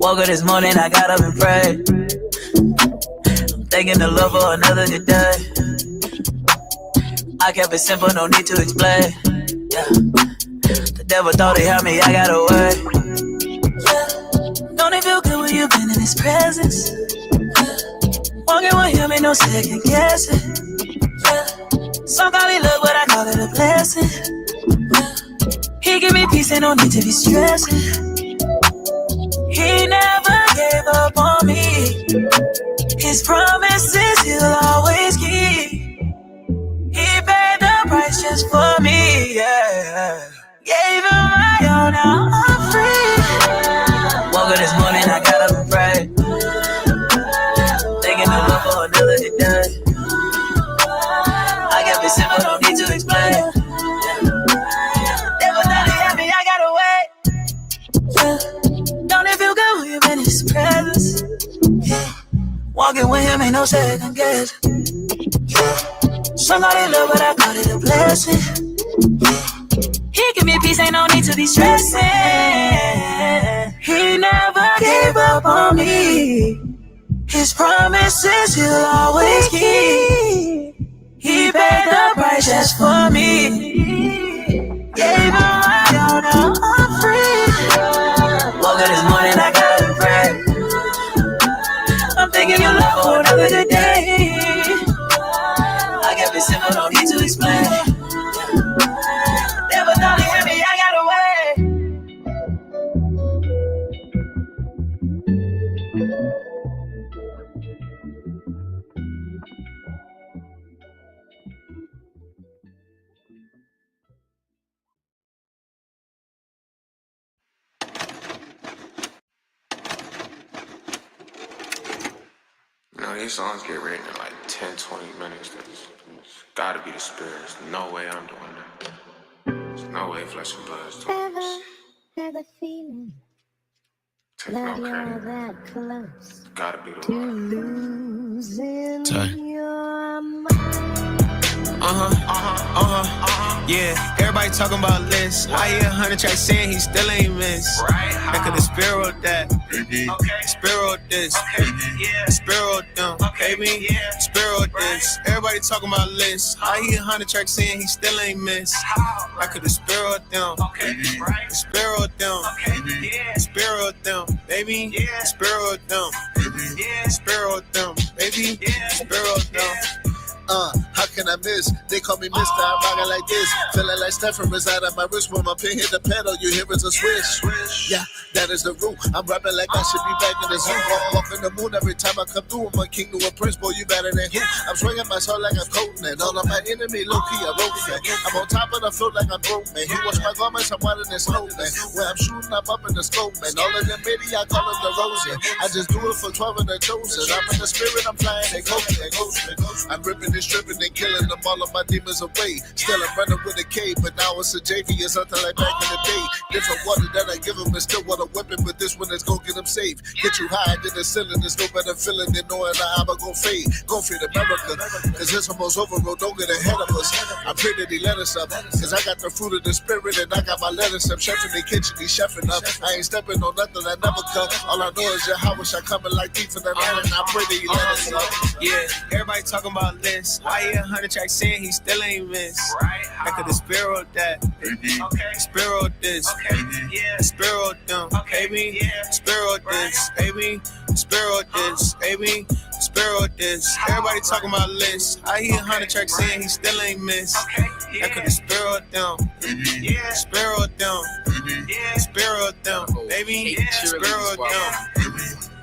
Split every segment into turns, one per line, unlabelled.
Woke up this morning, I got up and prayed. I'm thanking the Lord for another good day. I kept it simple, no need to explain. Yeah. The devil thought he had me, I got away. Yeah. Don't it feel good when you've been in his presence? Yeah. Walking with him ain't no second guessing. Yeah. Some call it luck, but I call it a blessing. Yeah. He give me peace, ain't no need to be stressing. He never gave up on me. His promises he'll always keep. He paid the price just for me, yeah. Gave him my all, now I'm free. Woke up this morning, I got up and prayed. Thanking the Lord for another good day. I kept it simple, no need to explain. Never thought he had me, I got away. Yeah. Don't it feel good when you're in his presence? Yeah. Walking with him ain't no second guess. Yeah. Somebody love, but I call it a blessing. He give me peace, ain't no need to be stressing. He never gave up on me. His promises he'll always keep. He paid the price just for me. Gave him my all, now I'm free. Woke up this morning, I got up and prayed. I'm thanking your love for another good day. I kept it simple, no need to explain. Never thought he had me, I got away.
You know, these songs get written in like 10, 20 minutes. It's gotta be the Spirit. There's no way I'm doing that. There's no way flesh and blood is doing this.
Had the feeling
Take no
that you're
credit.
that close
Gotta be the
to
Lord.
losing
Time.
your mind.
Yeah, everybody talking about lists. I hear 100 tracks saying he still ain't missed. That could have Sparrow that. Sparrow this. Sparrow them. Baby. Sparrow this. Everybody talking about lists. I hear 100 tracks saying he still ain't missed. I could have Sparrow them. Sparrow them. Sparrow them. Baby. Sparrow them. Sparrow them. Baby. Sparrow them.
How can I miss? They call me Mr. I'm rocking like this. Feeling like Stephen reside on my wrist. When my pin hit the pedal, you hear it's a swish. Yeah, that is the root. I'm rapping like I should be back in the zoo. Walk in the moon every time I come through. I'm a king to a prince, boy, you better than who? I'm swinging my soul like I'm coating it. All of my enemy, low-key, I wrote that. I'm on top of the float like I'm broke, man. He wash my garments, I'm whiter than snow, man. When I'm shooting, I'm up in the scope, man. All of them midi, I call them the Rosen. I just do it for 12 and the chosen. I'm in the spirit, I'm flying and coasting. I'm ripping and stripping and killing them, all of my demons away. Still I'm running with a K, but now it's a JV. It's something like back in the day. Different water that I give them, and still want a weapon, but this one is gonna get them safe. Get you high than the ceiling, there's no better feeling than knowing that I'm gonna fade. Go feed America, cause it's almost over, bro, don't get ahead of us. I pray that he let us up, cause I got the fruit of the spirit, and I got my lettuce up. Chef in the kitchen, he's chefing up. I ain't stepping on nothing, I never cut. All I know is your house, I coming like thief in the night, and I pray that he let us up.
Yeah, everybody talking about lists. I hear 100 tracks saying he still ain't missed. I could have Sparrow that. Sparrow this. Sparrow them. Baby. Sparrow this. Baby. Sparrow this. Baby. Sparrow this. Everybody talking about lists. I hear 100 tracks saying he still ain't missed. I could have Sparrow them. Sparrow them. Sparrow them. Baby. Sparrow them.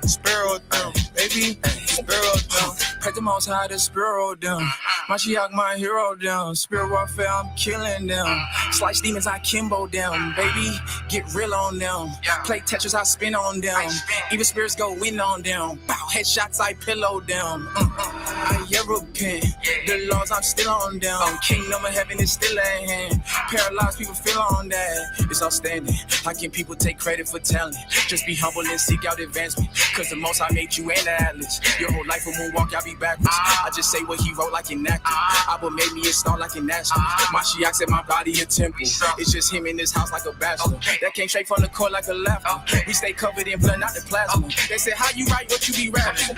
Sparrow them. Baby. Sparrow them.
Pray the most high to sparrow them. Mashiach, my hero them. Spirit warfare, I'm killing them. Slice demons, I kimbo them. Baby, get real on them. Play Tetris, I spin on them. Even spirits go win on them. Bow headshots, I pillow them. I repent. The laws, I'm still on them. Kingdom of heaven is still at hand. Paralyzed people feel on that. It's outstanding. How can people take credit for talent? Just be humble and seek out advancement. Cause the most I made you ain't the atlas. your whole life a moonwalk, y'all be backwards. I just say what he wrote like an actor. Abba made me a star like an astronaut. Mashiach said my body a temple. It's just him in this house like a bachelor. That came straight from the court like a laughter. We stay covered in blood, not the plasma. They said, how you write what you be rapping?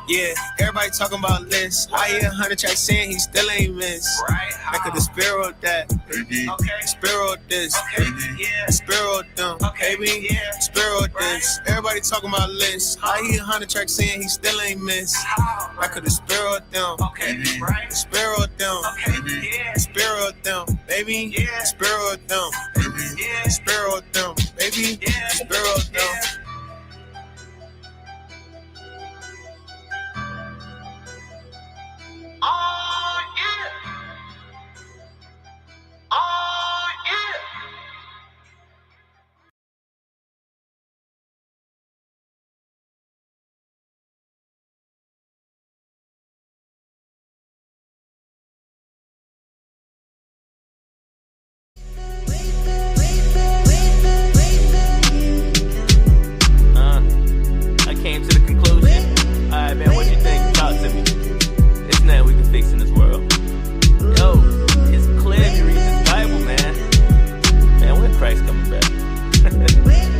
Yeah, everybody talking about lists. I hear 100 tracks saying he still ain't missed. I could have sparrowed that. Sparrowed this. Sparrowed them. Baby, sparrowed this. Everybody talking about lists. I hear 100 tracks saying he still ain't missed. I could have sparrowed them. Sparrowed them. Sparrowed them. Baby, sparrowed them. Sparrowed them. Baby, sparrowed them.
I came to the conclusion. Alright, man, what you think? Talk to me. It's nothing we can fix in this world. Yo, it's clear if you read this Bible, man. Man, when Christ coming back?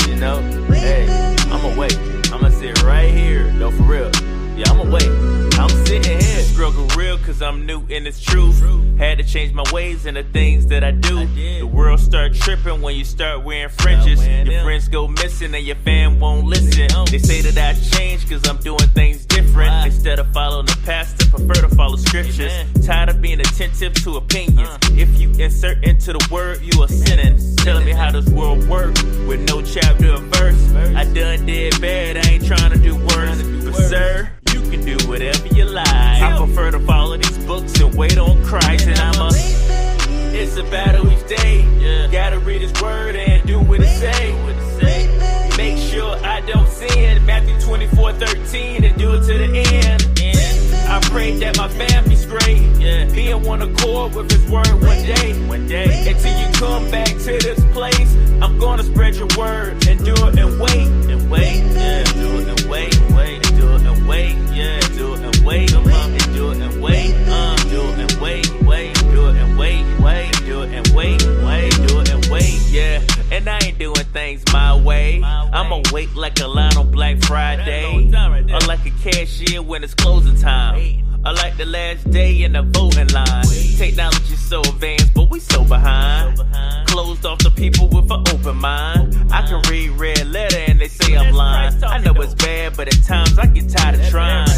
You know? Hey, I'ma wait. I'ma sit right here. No, for real. Yeah, I'ma wait. I'm sitting here. Struggle real cause I'm new and it's truth. Had to change my ways and the things that I do. The world start tripping when you start wearing fringes. Your friends go missing and your fam won't listen. They say that I changed cause I'm doing things different. Instead of following the pastor, prefer to follow scriptures. Tired of being attentive to opinions. If you insert into the word, you are sinning. Telling me how this world works with no chapter or verse. I done did bad, I ain't trying to do worse. But sir, you can do whatever you like. I prefer to follow these books and wait on Christ. And it's a battle each day. Gotta read his word and do what it say. Make sure I don't sin. Matthew 24:13 and do it to the end. I pray that my family's great. Be in one accord with his word one day. Until you come back to this place, I'm gonna spread your word and do it and wait. Do it and wait. Do it and wait. Do it and wait. Do it and wait. Do it and wait. Do it and wait. Do it and wait. Do it and wait. Do it and wait. Yeah. And I ain't doing things my way. I'ma wait like a line on Black Friday. Or like a cashier when it's closing time. Or like the last day in the voting line. Technology's so advanced, but we so behind. Closed off to people with an open mind. I can read red letter and they say I'm lying. I know it's bad, but at times I get tired of trying.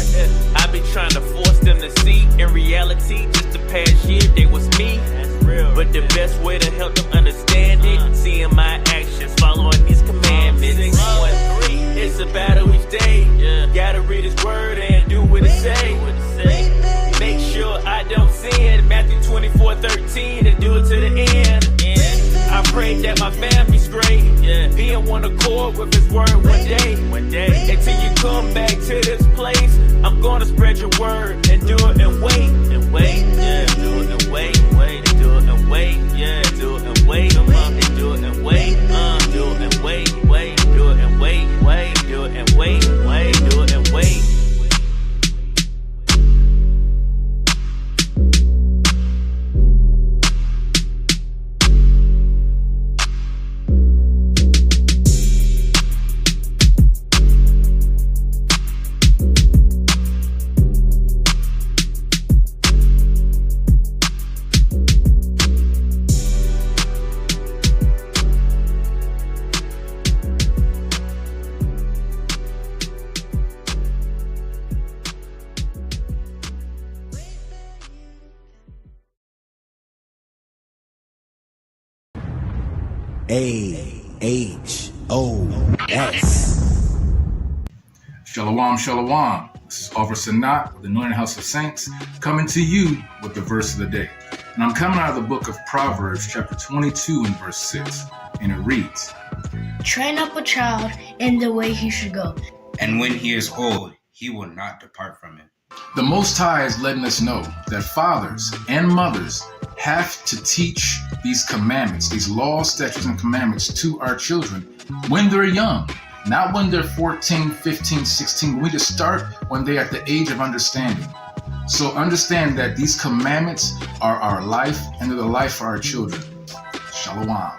I be trying to force them to see. In reality, just the past year, they was me. But the best way to help them understand it, seeing my actions, following these commandments. It's a battle each day. Gotta read his word and do what it say. Make sure I don't sin. Matthew 24:13 and do it to the end. I pray that my family's great. Be in one accord with his word one day. Until you come back to this place, I'm gonna spread your word and do it and wait. Do it and wait. Do it and wait. Do it and wait. Do it and wait. Do it and wait. Do it and wait. Do it and wait. Do it and wait. Do it and wait.
AnointedHOS.
Shalom, shalom. This is Officer Sanat with the Anointed House of Saints, coming to you with the verse of the day. And I'm coming out of the book of Proverbs, chapter 22 and verse 6. And it reads,
Train up a child in the way he should go,
and when he is old, he will not depart from it.
The Most High is letting us know that fathers and mothers have to teach these commandments, these laws, statutes, and commandments to our children when they're young. Not when they're 14, 15, 16. We just start when they're at the age of understanding. So understand that these commandments are our life and they're the life for our children. Shalom.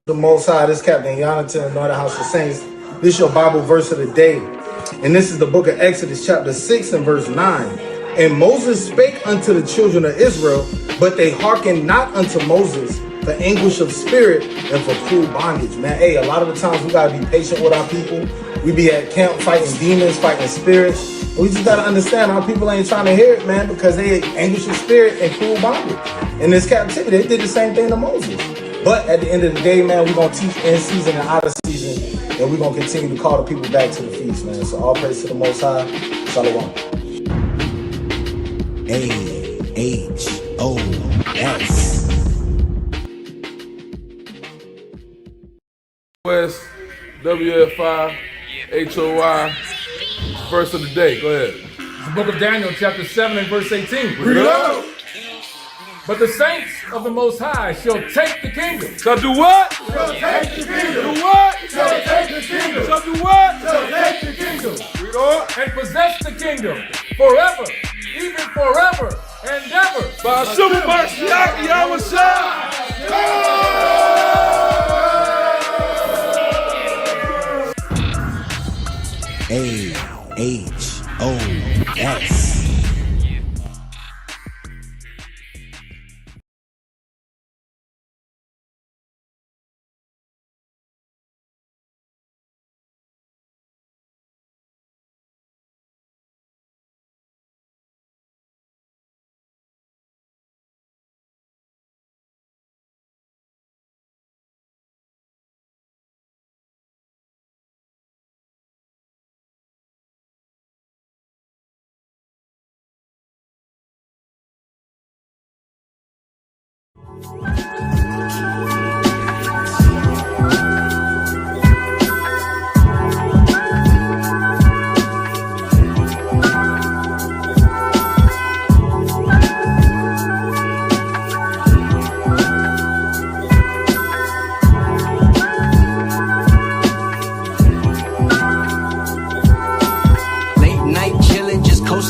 The Most High, this Captain Anointed House of Saints. This is your Bible verse of the day. And this is the book of Exodus chapter 6 and verse 9. And Moses spake unto the children of Israel, but they hearkened not unto Moses for anguish of spirit and for cruel bondage. Man, hey, a lot of the times we got to be patient with our people. We be at camp fighting demons, fighting spirits. We just got to understand our people ain't trying to hear it, man, because they anguish of spirit and cruel bondage. In this captivity, they did the same thing to Moses. But at the end of the day, man, we're going to teach in season and out of season, and we're going to continue to call the people back to the feast, man. So all praise to the Most High. Shalom. AHOS.
West, WFI, HOI, verse of the day. Go ahead.
The book of Daniel, chapter 7 and verse 18.
Read it out.
But the saints of the Most High shall take the kingdom.
Shall do what?
Shall take the kingdom.
Do what?
Shall take the kingdom.
Shall do what?
Shall take the kingdom.
Read on.
And possess the kingdom forever, even forever and ever.
By Super Mashiach Yahushua.
AHOS.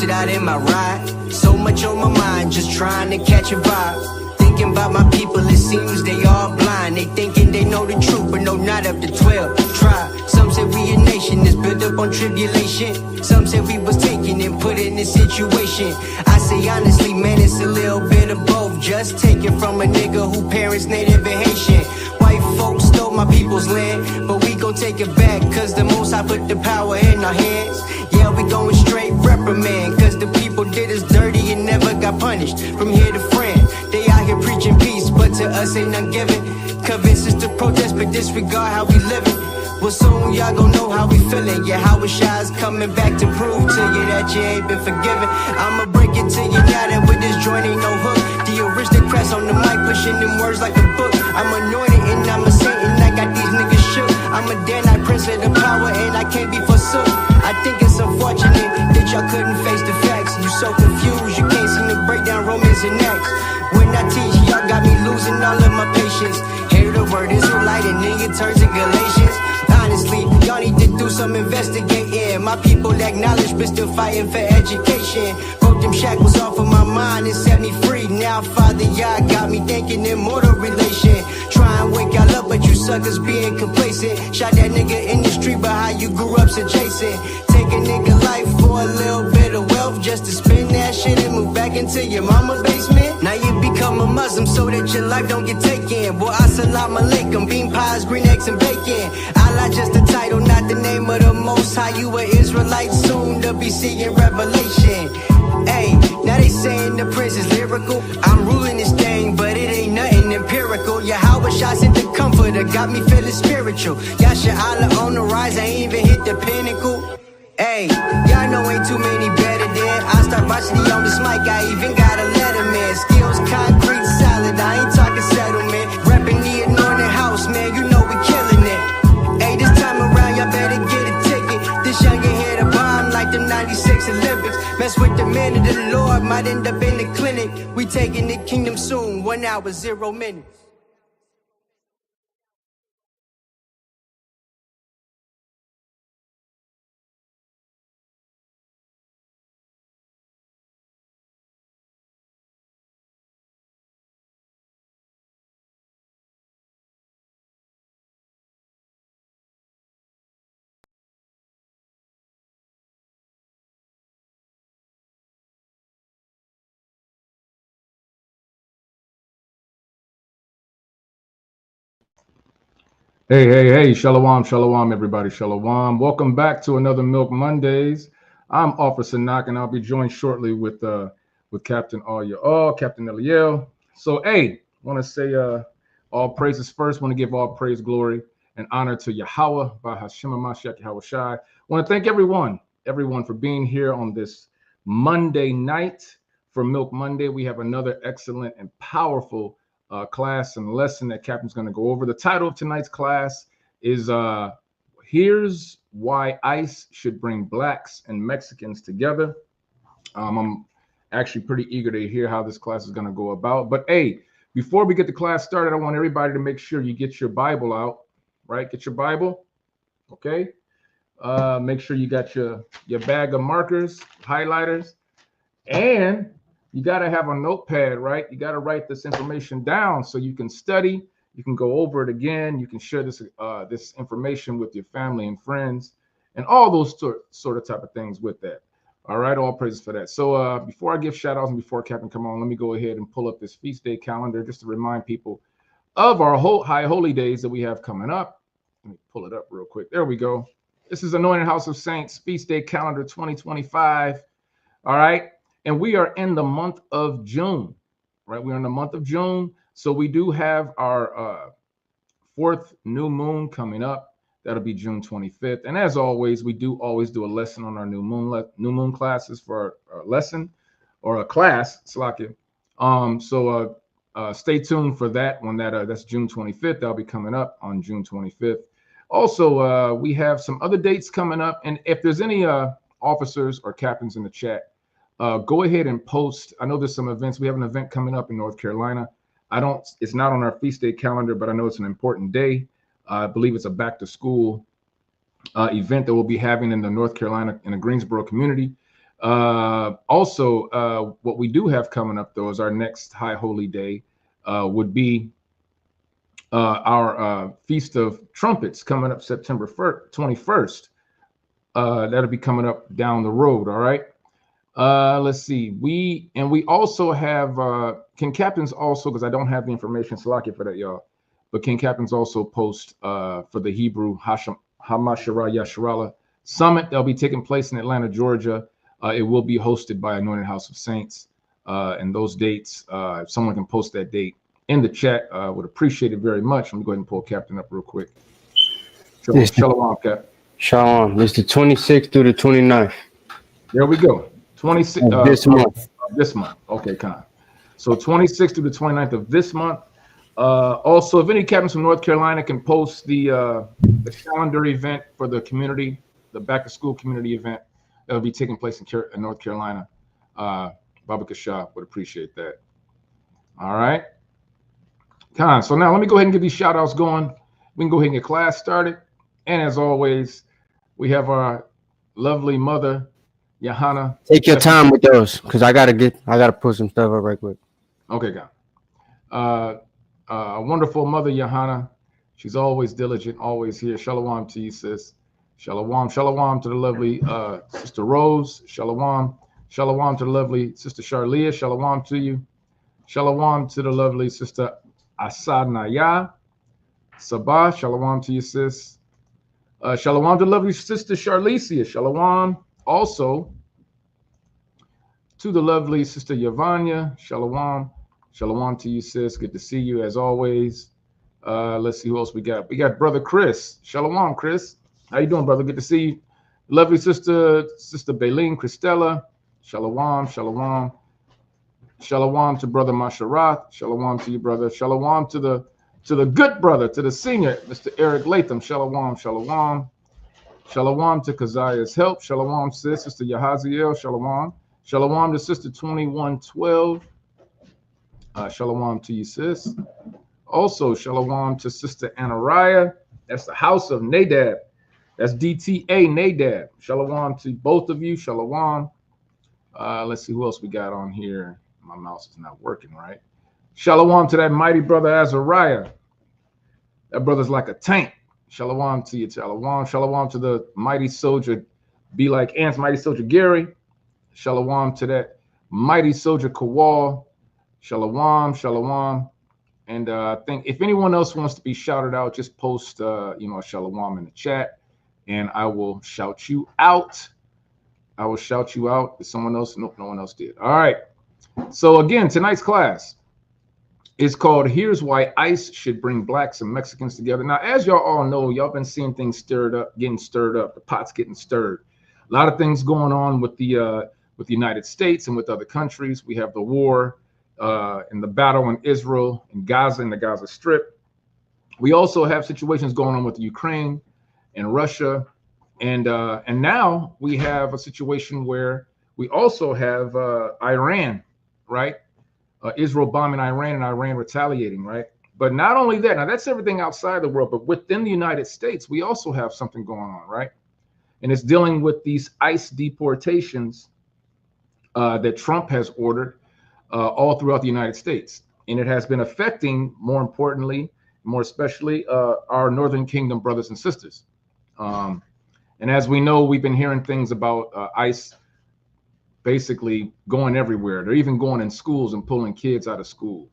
Out in my ride, so much on my mind, just trying to catch a vibe. Thinking about my people, it seems they all blind. They thinking they know the truth, but no, not up to 12. Try. Some say we a nation that's built up on tribulation. Some say we was taken and put in this situation. I say honestly, man, it's a little bit of both. Just taken from a nigga who parents native and Haitian. White folks stole my people's land, but we gon' take it back, cause the Most High put the power in our hands. Yeah, we going straight reprimand, cause the people did us dirty and never got punished. From here to France, they out here preaching peace, but to us ain't none given. Convince us to protest, but disregard how we living. Well, soon y'all gon' know how we feeling. Yeah, Howard's coming back to prove to you that you ain't been forgiven. I'ma break it to you now that with this joint ain't no hook. The aristocrats on the mic pushing them words like a book. I'm anointed and I'm a saint and I got these niggas shook. I'm a Danite prince of the power and I can't be forsook. I think it's unfortunate that y'all couldn't face the facts. You so confused, you can't seem to break down Romans and Acts. When I teach, y'all got me losing all of my patience. Hear the word Israelite and then you turn to Galatians. Honestly, y'all need to do some investigating. My people acknowledge but still fighting for education. Broke them shackles off of my mind and set me free. Now, Father, y'all got me thinking immortal relation. Try and wake y'all up, but you suckers being complacent. Shot that nigga in the street, but how you grew up's adjacent. Take a nigga life for a little bit of wealth just to spend that shit and move back into your mama basement. Now you become a Muslim so that your life don't get taken. Boy, assalamu alaikum, bean pies, green eggs and bacon. Allah just the title, not the name of the Most High. You an Israelite, soon to be seeing revelation. Hey, now they saying the prince is lyrical. I'm ruling this thing, but it ain't nothing empirical. Yahweh shots at the comforter, got me feeling spiritual. Yasha Allah on the rise, I ain't even hit the pinnacle. Hey, y'all know ain't too many better than I start watching on this mic, I even got a letterman. Skills concrete solid, I ain't talking settlement. Reppin' the Anointed House, man, you know we killing it. Hey, this time around, y'all better get a ticket. This youngin' hit a bomb like them 90
Mess with the man of the Lord, might end up in the clinic. We taking the kingdom soon, 1 hour, 0 minutes.
Hey, shalom, everybody, shalom. Welcome back to another Milk Mondays. I'm Officer Knock, and I'll be joined shortly with Captain Captain Eliel. So, hey, want to say all praises first. Want to give all praise, glory, and honor to Yahweh, by Hashem HaMashiach Yahweh Shai. Want to thank everyone for being here on this Monday night for Milk Monday. We have another excellent and powerful class and lesson that Captain's going to go over. The title of tonight's class is Here's Why ICE Should Bring Blacks and Mexicans Together. I'm actually pretty eager to hear how this class is going to go about. But hey, before we get the class started, I want everybody to make sure you get your Bible out, right? Get your Bible, okay? Make sure you got your bag of markers, highlighters, and you got to have a notepad, right? You got to write this information down so you can study. You can go over it again. You can share this information with your family and friends, and all those sort of type of things with that. All right, all praises for that. So before I give shout outs and before Captain come on, let me go ahead and pull up this feast day calendar just to remind people of our high holy days that we have coming up. Let me pull it up real quick. There we go. This is Anointed House of Saints feast day calendar 2025. All right. And we are in the month of June, right? We're in the month of June. So we do have our fourth new moon coming up. That'll be June 25th. And as always, we do always do a lesson on our new moon classes for our lesson or a class, Slakia. So stay tuned for that one. That's June 25th. That'll be coming up on June 25th. Also, we have some other dates coming up. And if there's any officers or captains in the chat, go ahead and post. I know there's some events. We have an event coming up in North Carolina. It's not on our feast day calendar, but I know it's an important day. I believe it's a back to school event that we'll be having in the North Carolina, in the Greensboro community. Also, what we do have coming up, though, is our next high holy day would be our Feast of Trumpets coming up September 21st. That'll be coming up down the road. All right. Let's see. We also have can captains also, because I don't have the information, Salakia, for that, y'all, but can captains also post for the Hebrew Hamashara Yasharala Summit that'll be taking place in Atlanta, Georgia. It will be hosted by Anointed House of Saints, and those dates, if someone can post that date in the chat, would appreciate it very much. Let me go ahead and pull Captain up real quick. Shalom, Cap.
Shalom. It's the 26th through the 29th.
There we go. 26 this month. Okay, Con. So 26th through the 29th of this month. Also, if any captains from North Carolina can post the calendar event for the community, the back to school community event that will be taking place in North Carolina, Baba Cashapp would appreciate that. All right. Con. So now let me go ahead and get these shout outs going. We can go ahead and get class started. And as always, we have our lovely mother, Johanna.
Take your time with those, because I gotta put some stuff up right quick.
Okay, God. A wonderful mother, Johanna. She's always diligent, always here. Shalom to you, sis. Shalom to the lovely Sister Rose. Shalom to the lovely Sister Charlia. Shalom to you. Shalom to the lovely Sister Asadnaya. Sabah. Shalom to you, sis. Shalom to the lovely Sister Charlicia. Shalom. Also to the lovely Sister Yavanya. Shalom to you, sis. Good to see you as always. Let's see who else we got. We got Brother Chris. Shalom, Chris. How you doing, brother? Good to see you. Lovely Sister Baleen Christella. Shalom to Brother Masharath. Shalom to you, brother. Shalom to the good brother, to the senior, Mr. Eric Latham. Shalom to Keziah's help. Shalom, sis. Sister Yahaziel. Shalom to Sister 2112. Shalom to you, sis. Also, shalom to Sister Anariah. That's the house of Nadab. That's DTA Nadab. Shalom to both of you. Shalom. Let's see who else we got on here. My mouse is not working right. Shalom to that mighty brother Azariah. That brother's like a tank. Shalom to you, shalom. Shalom to the mighty soldier, be like ants, mighty soldier Gary. Shalom to that mighty soldier Kawal. Shalom, shalom. And I think if anyone else wants to be shouted out, just post, a shalom in the chat, and I will shout you out. I will shout you out. Did someone else? Nope, no one else did. All right. So again, tonight's class is called "Here's Why ICE Should Bring Blacks and Mexicans Together." Now, as y'all all know, y'all been seeing things getting stirred up. The pot's getting stirred. A lot of things going on with the United States and with other countries. We have the war and the battle in Israel and Gaza and the Gaza Strip. We also have situations going on with Ukraine and Russia, and now we have a situation where we also have Iran, right? Israel bombing Iran and Iran retaliating, right? But not only that, now that's everything outside the world, but within the United States, we also have something going on, right? And it's dealing with these ICE deportations that Trump has ordered all throughout the United States. And it has been affecting, more importantly, more especially, our Northern Kingdom brothers and sisters. And as we know, we've been hearing things about ICE basically going everywhere. They're even going in schools and pulling kids out of school.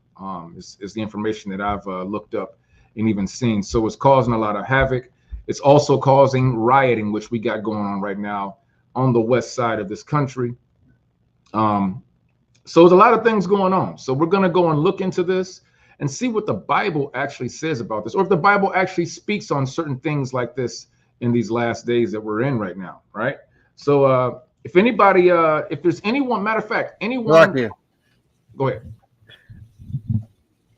Is the information that I've looked up and even seen. So it's causing a lot of havoc. It's also causing rioting, which we got going on right now on the west side of this country. So there's a lot of things going on. So we're going to go and look into this and see what the Bible actually says about this, or if the Bible actually speaks on certain things like this in these last days that we're in right now, right? So if anybody, if there's anyone, matter of fact, anyone, go ahead.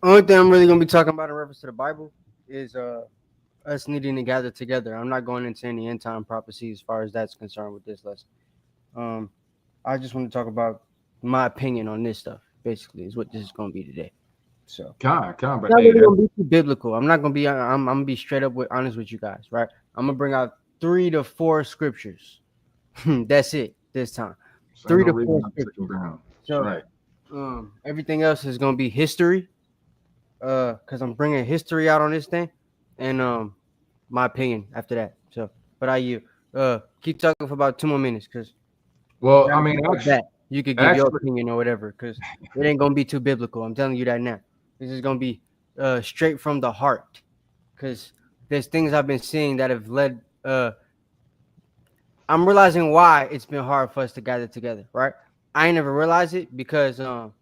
Only thing I'm really going to be talking about in reference to the Bible is us needing to gather together. I'm not going into any end time prophecy as far as that's concerned with this lesson. I just want to talk about my opinion on this stuff, basically, is what this is going to be today. So,
but
not really going to be too biblical. I'm not going to be, I'm going to be straight up honest with you guys, right? I'm going to bring out 3 to 4 scriptures. That's it this time. So 3 to 4 scriptures. So, right. Everything else is going to be history, because I'm bringing history out on this thing, and my opinion after that. So, but keep talking for about 2 more minutes, because
I mean,
you could give your opinion or whatever, because it ain't gonna be too biblical. I'm telling you that now. This is gonna be straight from the heart, because there's things I've been seeing that have led. I'm realizing why it's been hard for us to gather together. Right? I ain't never realized it because I'm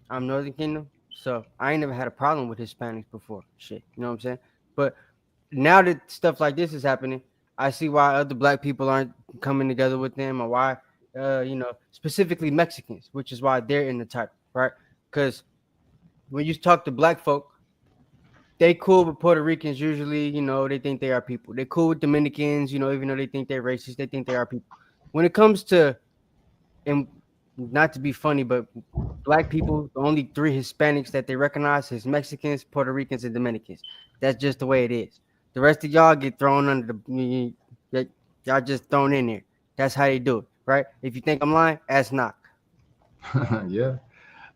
Northern Kingdom, so I ain't never had a problem with Hispanics before. Shit, you know what I'm saying? But now that stuff like this is happening, I see why other black people aren't coming together with them, or why, specifically Mexicans, which is why they're in the title, right? Because when you talk to black folk, they cool with Puerto Ricans usually, they think they are people. They cool with Dominicans, even though they think they're racist, they think they are people. When it comes to, and not to be funny, but black people, the only 3 Hispanics that they recognize is Mexicans, Puerto Ricans, and Dominicans. That's just the way it is. The rest of y'all get thrown under y'all just thrown in there. That's how they do it, right? If you think I'm lying, ask Knock.
Yeah,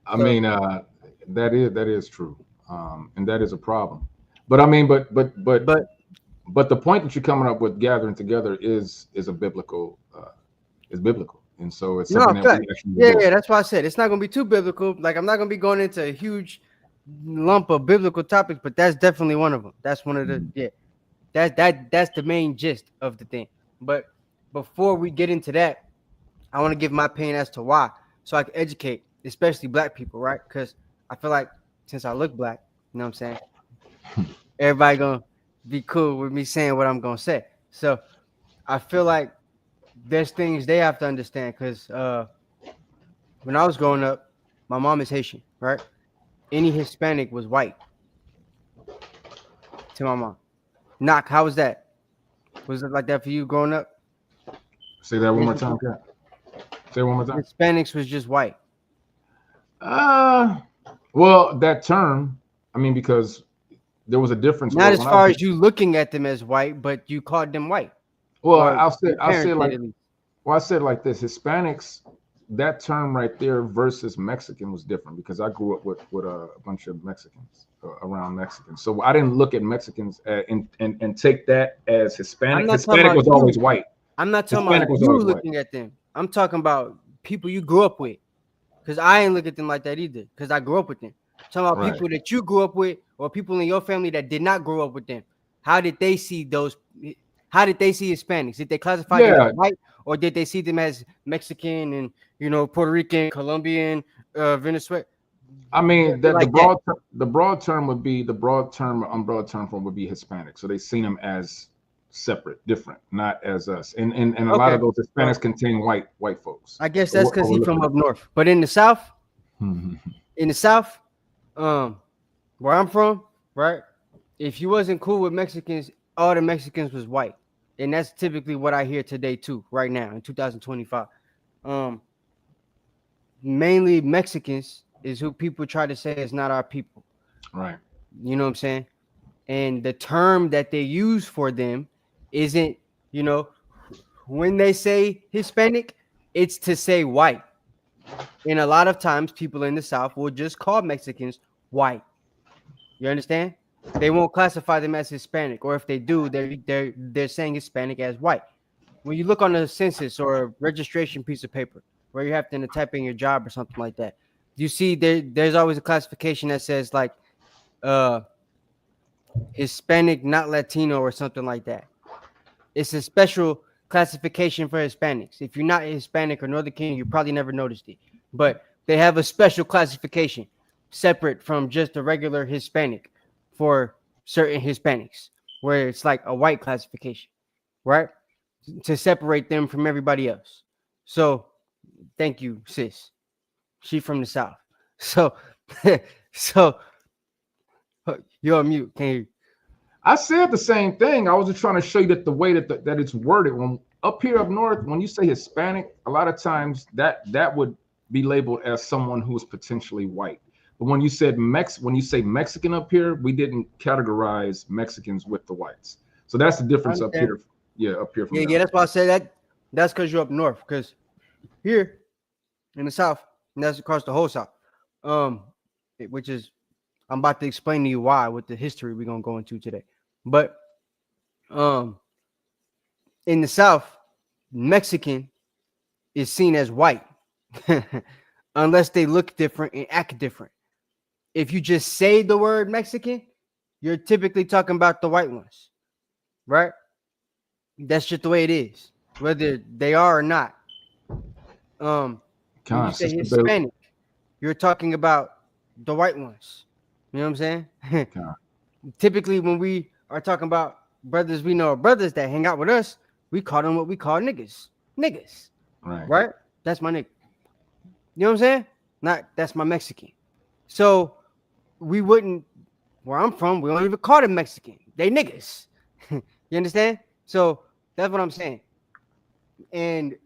I mean that is true, and that is a problem. But I mean, but the point that you're coming up with, gathering together, is a biblical, and so it's something that we actually do.
Yeah, that's why I said it's not gonna be too biblical. Like, I'm not gonna be going into a huge lump of biblical topics, but that's definitely one of them. That's one of the that's the main gist of the thing. But before we get into that, I want to give my opinion as to why, so I can educate, especially black people, right? Because I feel like since I look black, you know what I'm saying, everybody gonna be cool with me saying what I'm gonna say. So I feel like there's things they have to understand, because when I was growing up, my mom is Haitian, right? Any Hispanic was white to my mom. Knock, how was that? Was it like that for you growing up?
Say that one more time, Kat. Say it one more time.
Hispanics was just white.
Well, that term, I mean, because there was a difference.
Not as
When
far as you looking at them as white, but you called them white.
well,
Or
I'll say,
your parents
like,
did at least.
well, I said like this: Hispanics, that term right there versus Mexican was different because I grew up with a bunch of Mexicans around Mexicans, so I didn't look at Mexicans and take that as
I'm
Hispanic.
not talking
Hispanic
about
was
you.
always white.
I'm not talking
Hispanic
about
was
you
always white.
looking at them. I'm talking about people you grew up with. Because I ain't look at them like that either. Because I grew up with them. I'm talking about
Right.
people that you grew up with or people in your family that did not grow up with them. How did they see those? How did they see Hispanics? Did they classify them as white, or did they see them as Mexican and Puerto Rican, Colombian, Venezuela?
I mean,
like
the broad term would be umbrella term form would be Hispanic. So they seen them as separate, different, not as us. And a lot of those Hispanics contain white folks.
I guess that's because he's from up north. But in the South, where I'm from, right? If you wasn't cool with Mexicans, all the Mexicans was white. And that's typically what I hear today too, right now in 2025. Mainly Mexicans is who people try to say is not our people.
Right.
You know what I'm saying? And the term that they use for them isn't, when they say Hispanic, it's to say white. And a lot of times people in the South will just call Mexicans white. You understand? They won't classify them as Hispanic, or if they do, they're saying Hispanic as white. When you look on a census or a registration piece of paper where you have to type in your job or something like that, you see there's always a classification that says like Hispanic, not Latino, or something like that. It's a special classification for Hispanics. If you're not Hispanic or Northern Kingdom, you probably never noticed it. But they have a special classification separate from just a regular Hispanic for certain Hispanics, where it's like a white classification, right? To separate them from everybody else. So thank you, sis. She from the South. So you're on mute. Can you?
I said the same thing. I was just trying to show you that the way that it's worded. When up here up north, when you say Hispanic, a lot of times that would be labeled as someone who is potentially white. But when you said when you say Mexican up here, we didn't categorize Mexicans with the whites. So that's the difference up here. Yeah, up here.
Yeah, that's why I say that. That's because you're up north. Because here in the South, and that's across the whole South, which is, I'm about to explain to you why with the history we're gonna go into today. But in the South, Mexican is seen as white unless they look different and act different. If you just say the word Mexican, you're typically talking about the white ones, right? That's just the way it is, whether they are or not. When you say Hispanic, you're talking about the white ones. You know what I'm saying? Typically, when we are talking about brothers, we know brothers that hang out with us, we call them what we call niggas. Niggas. Right? That's my nigga. You know what I'm saying? That's my Mexican. So we wouldn't, where I'm from, we don't even call them Mexican. They niggas. You understand? So that's what I'm saying. And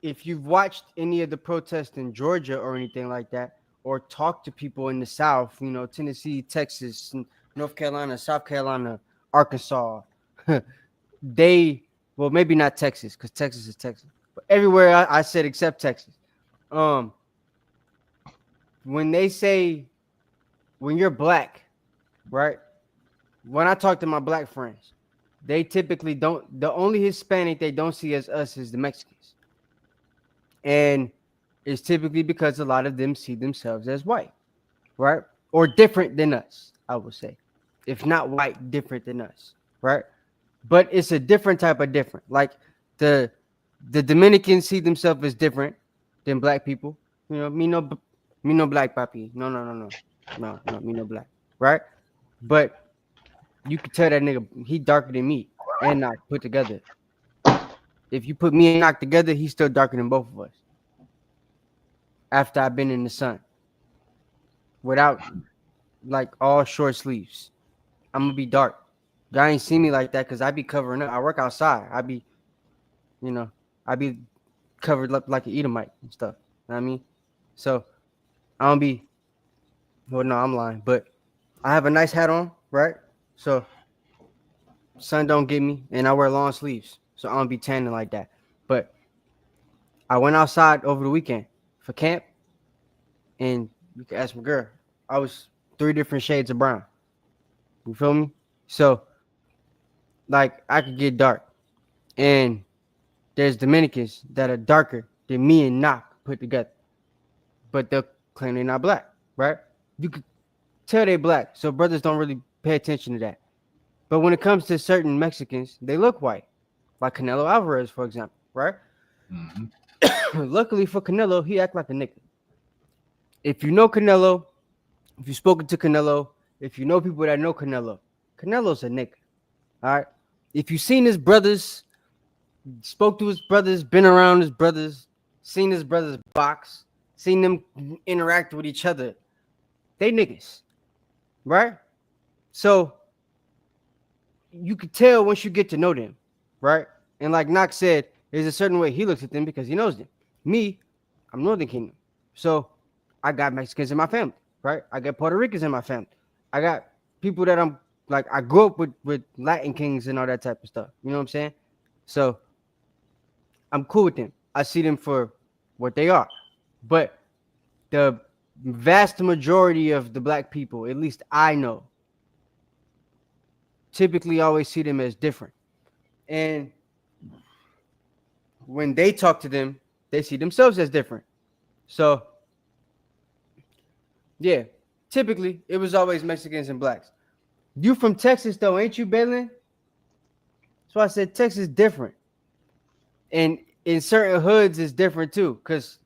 if you've watched any of the protests in Georgia or anything like that, or talked to people in the South, Tennessee, Texas, North Carolina, South Carolina, Arkansas, well, maybe not Texas, because Texas is Texas, but everywhere I said except Texas. When they say, when you're black, right? When I talk to my black friends, they typically don't, the only Hispanic they don't see as us is the Mexicans. And it's typically because a lot of them see themselves as white, right? Or different than us, I would say. If not white, different than us, right? But it's a different type of different. Like the Dominicans see themselves as different than black people. Me no black papi. No, me no black, right? But you could tell that nigga, he darker than me and not put together. If you put me and Knock together, he's still darker than both of us. After I've been in the sun. Without like all short sleeves. I'm gonna be dark. Y'all ain't see me like that because I be covering up. I work outside. I be covered up like an Edomite and stuff. You know what I mean? So I don't be. Well, no, I'm lying, but I have a nice hat on, right? So sun don't get me, and I wear long sleeves, so I don't be tanning like that. But I went outside over the weekend for camp, and you can ask my girl. I was 3 different shades of brown. You feel me? So, like, I could get dark, and there's Dominicans that are darker than me and Knock put together, but they'll claim they're not black, right? You could tell they black, so brothers don't really pay attention to that. But when it comes to certain Mexicans, they look white, like Canelo Alvarez, for example, right? Luckily for Canelo, he act like a nigga. If you know Canelo, if you've spoken to Canelo, if you know people that know Canelo, Canelo's a nigga, all right? If you've seen his brothers, spoke to his brothers, been around his brothers, seen his brothers box, seen them interact with each other, they niggas, right? So you could tell once you get to know them, right? And like Knox said, there's a certain way he looks at them because he knows them. Me, I'm Northern Kingdom. So I got Mexicans in my family, right? I got Puerto Ricans in my family. I got people that I'm like, I grew up with Latin kings and all that type of stuff. You know what I'm saying? So I'm cool with them. I see them for what they are. But the vast majority of the black people, at least I know, typically always see them as different. And when they talk to them, they see themselves as different. So, yeah, typically it was always Mexicans and blacks. You from Texas, though, ain't you, Balin? So I said Texas different. And in certain hoods, it's different, too, because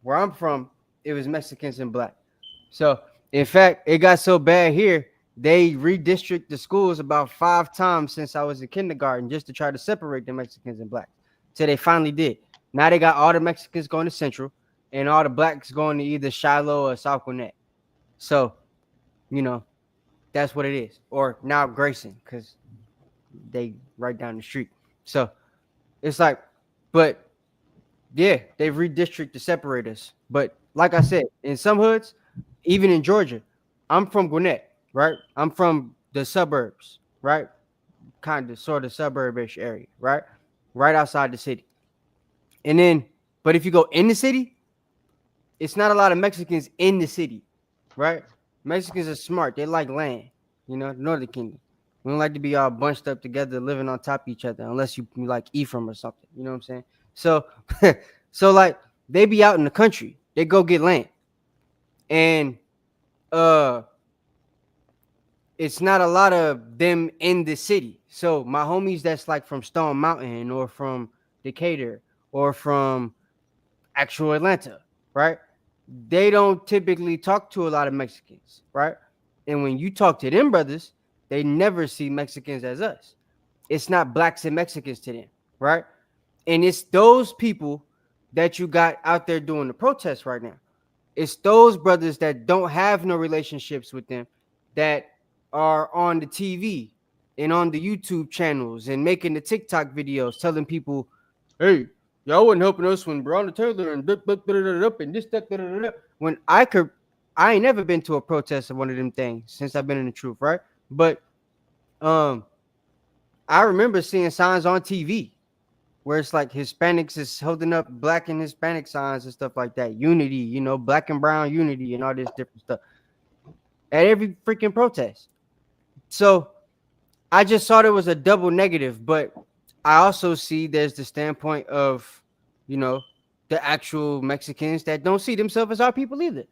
where I'm from, it was Mexicans and black. So, in fact, it got so bad here, they redistrict the schools about 5 times since I was in kindergarten just to try to separate the Mexicans and blacks. So they finally did. Now they got all the Mexicans going to Central and all the blacks going to either Shiloh or South Gwinnett. So, you know, that's what it is. Or now Grayson, because they right down the street. So it's like, but yeah, they've redistricted to separate us. But like I said, in some hoods, even in Georgia, I'm from Gwinnett, right? I'm from the suburbs, right? Kind of sort of suburbish area, right? Right outside the city. And then, but if you go in the city, it's not a lot of Mexicans in the city, right? Mexicans are smart. They like land, you know, Northern Kingdom. We don't like to be all bunched up together, living on top of each other, unless you like Ephraim or something. You know what I'm saying? So, so like they be out in the country. They go get land. And it's not a lot of them in the city. So my homies that's like from Stone Mountain or from Decatur or from actual Atlanta, right? They don't typically talk to a lot of Mexicans, right? And when you talk to them brothers, they never see Mexicans as us. It's not blacks and Mexicans to them, right? And it's those people that you got out there doing the protests right now. It's those brothers that don't have no relationships with them that are on the TV and on the YouTube channels and making the TikTok videos telling people, hey, y'all wasn't helping us when Breonna Taylor and this, that. When I ain't never been to a protest of one of them things since I've been in the truth, right? But I remember seeing signs on TV where it's like Hispanics is holding up black and Hispanic signs and stuff like that. Unity, you know, black and brown unity and all this different stuff at every freaking protest. So I just thought it was a double negative, but I also see there's the standpoint of, you know, the actual Mexicans that don't see themselves as our people either.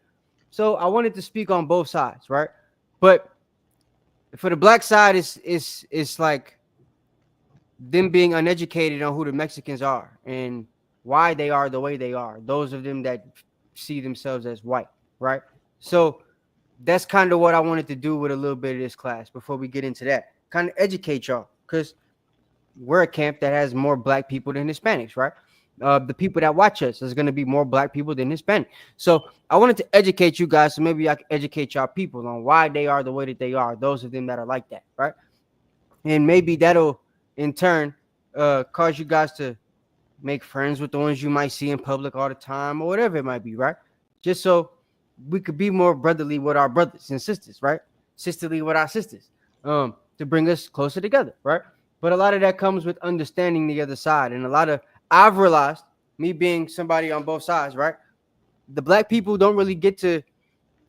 So I wanted to speak on both sides, right? But for the black side, it's like them being uneducated on who the Mexicans are and why they are the way they are. Those of them that see themselves as white, right? So that's kind of what I wanted to do with a little bit of this class before we get into that. Kind of educate y'all, because we're a camp that has more black people than Hispanics, right? The people that watch us is going to be more black people than Hispanic. So I wanted to educate you guys, so maybe I can educate y'all people on why they are the way that they are, those of them that are like that, right? And maybe that'll in turn cause you guys to make friends with the ones you might see in public all the time or whatever it might be, right? Just so we could be more brotherly with our brothers and sisters, right? Sisterly with our sisters, to bring us closer together, right? But a lot of that comes with understanding the other side. And I've realized, me being somebody on both sides, right? The black people don't really get to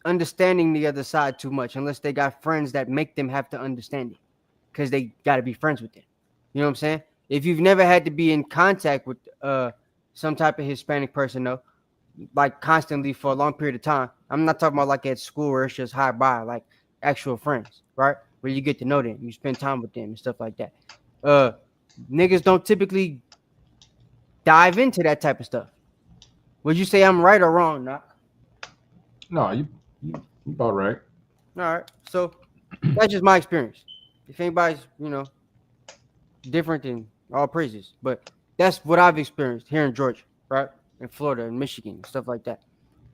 understanding the other side too much unless they got friends that make them have to understand it because they got to be friends with them. You know what I'm saying? If you've never had to be in contact with some type of Hispanic person, though, like constantly for a long period of time, I'm not talking about like at school where it's just hi bye, like actual friends, right? Where you get to know them, you spend time with them and stuff like that. Niggas don't typically dive into that type of stuff. Would you say I'm right or wrong, Knock?
No, you about right.
All right. So that's just my experience. If anybody's, different, than all praises. But that's what I've experienced here in Georgia, right? In Florida and Michigan, stuff like that.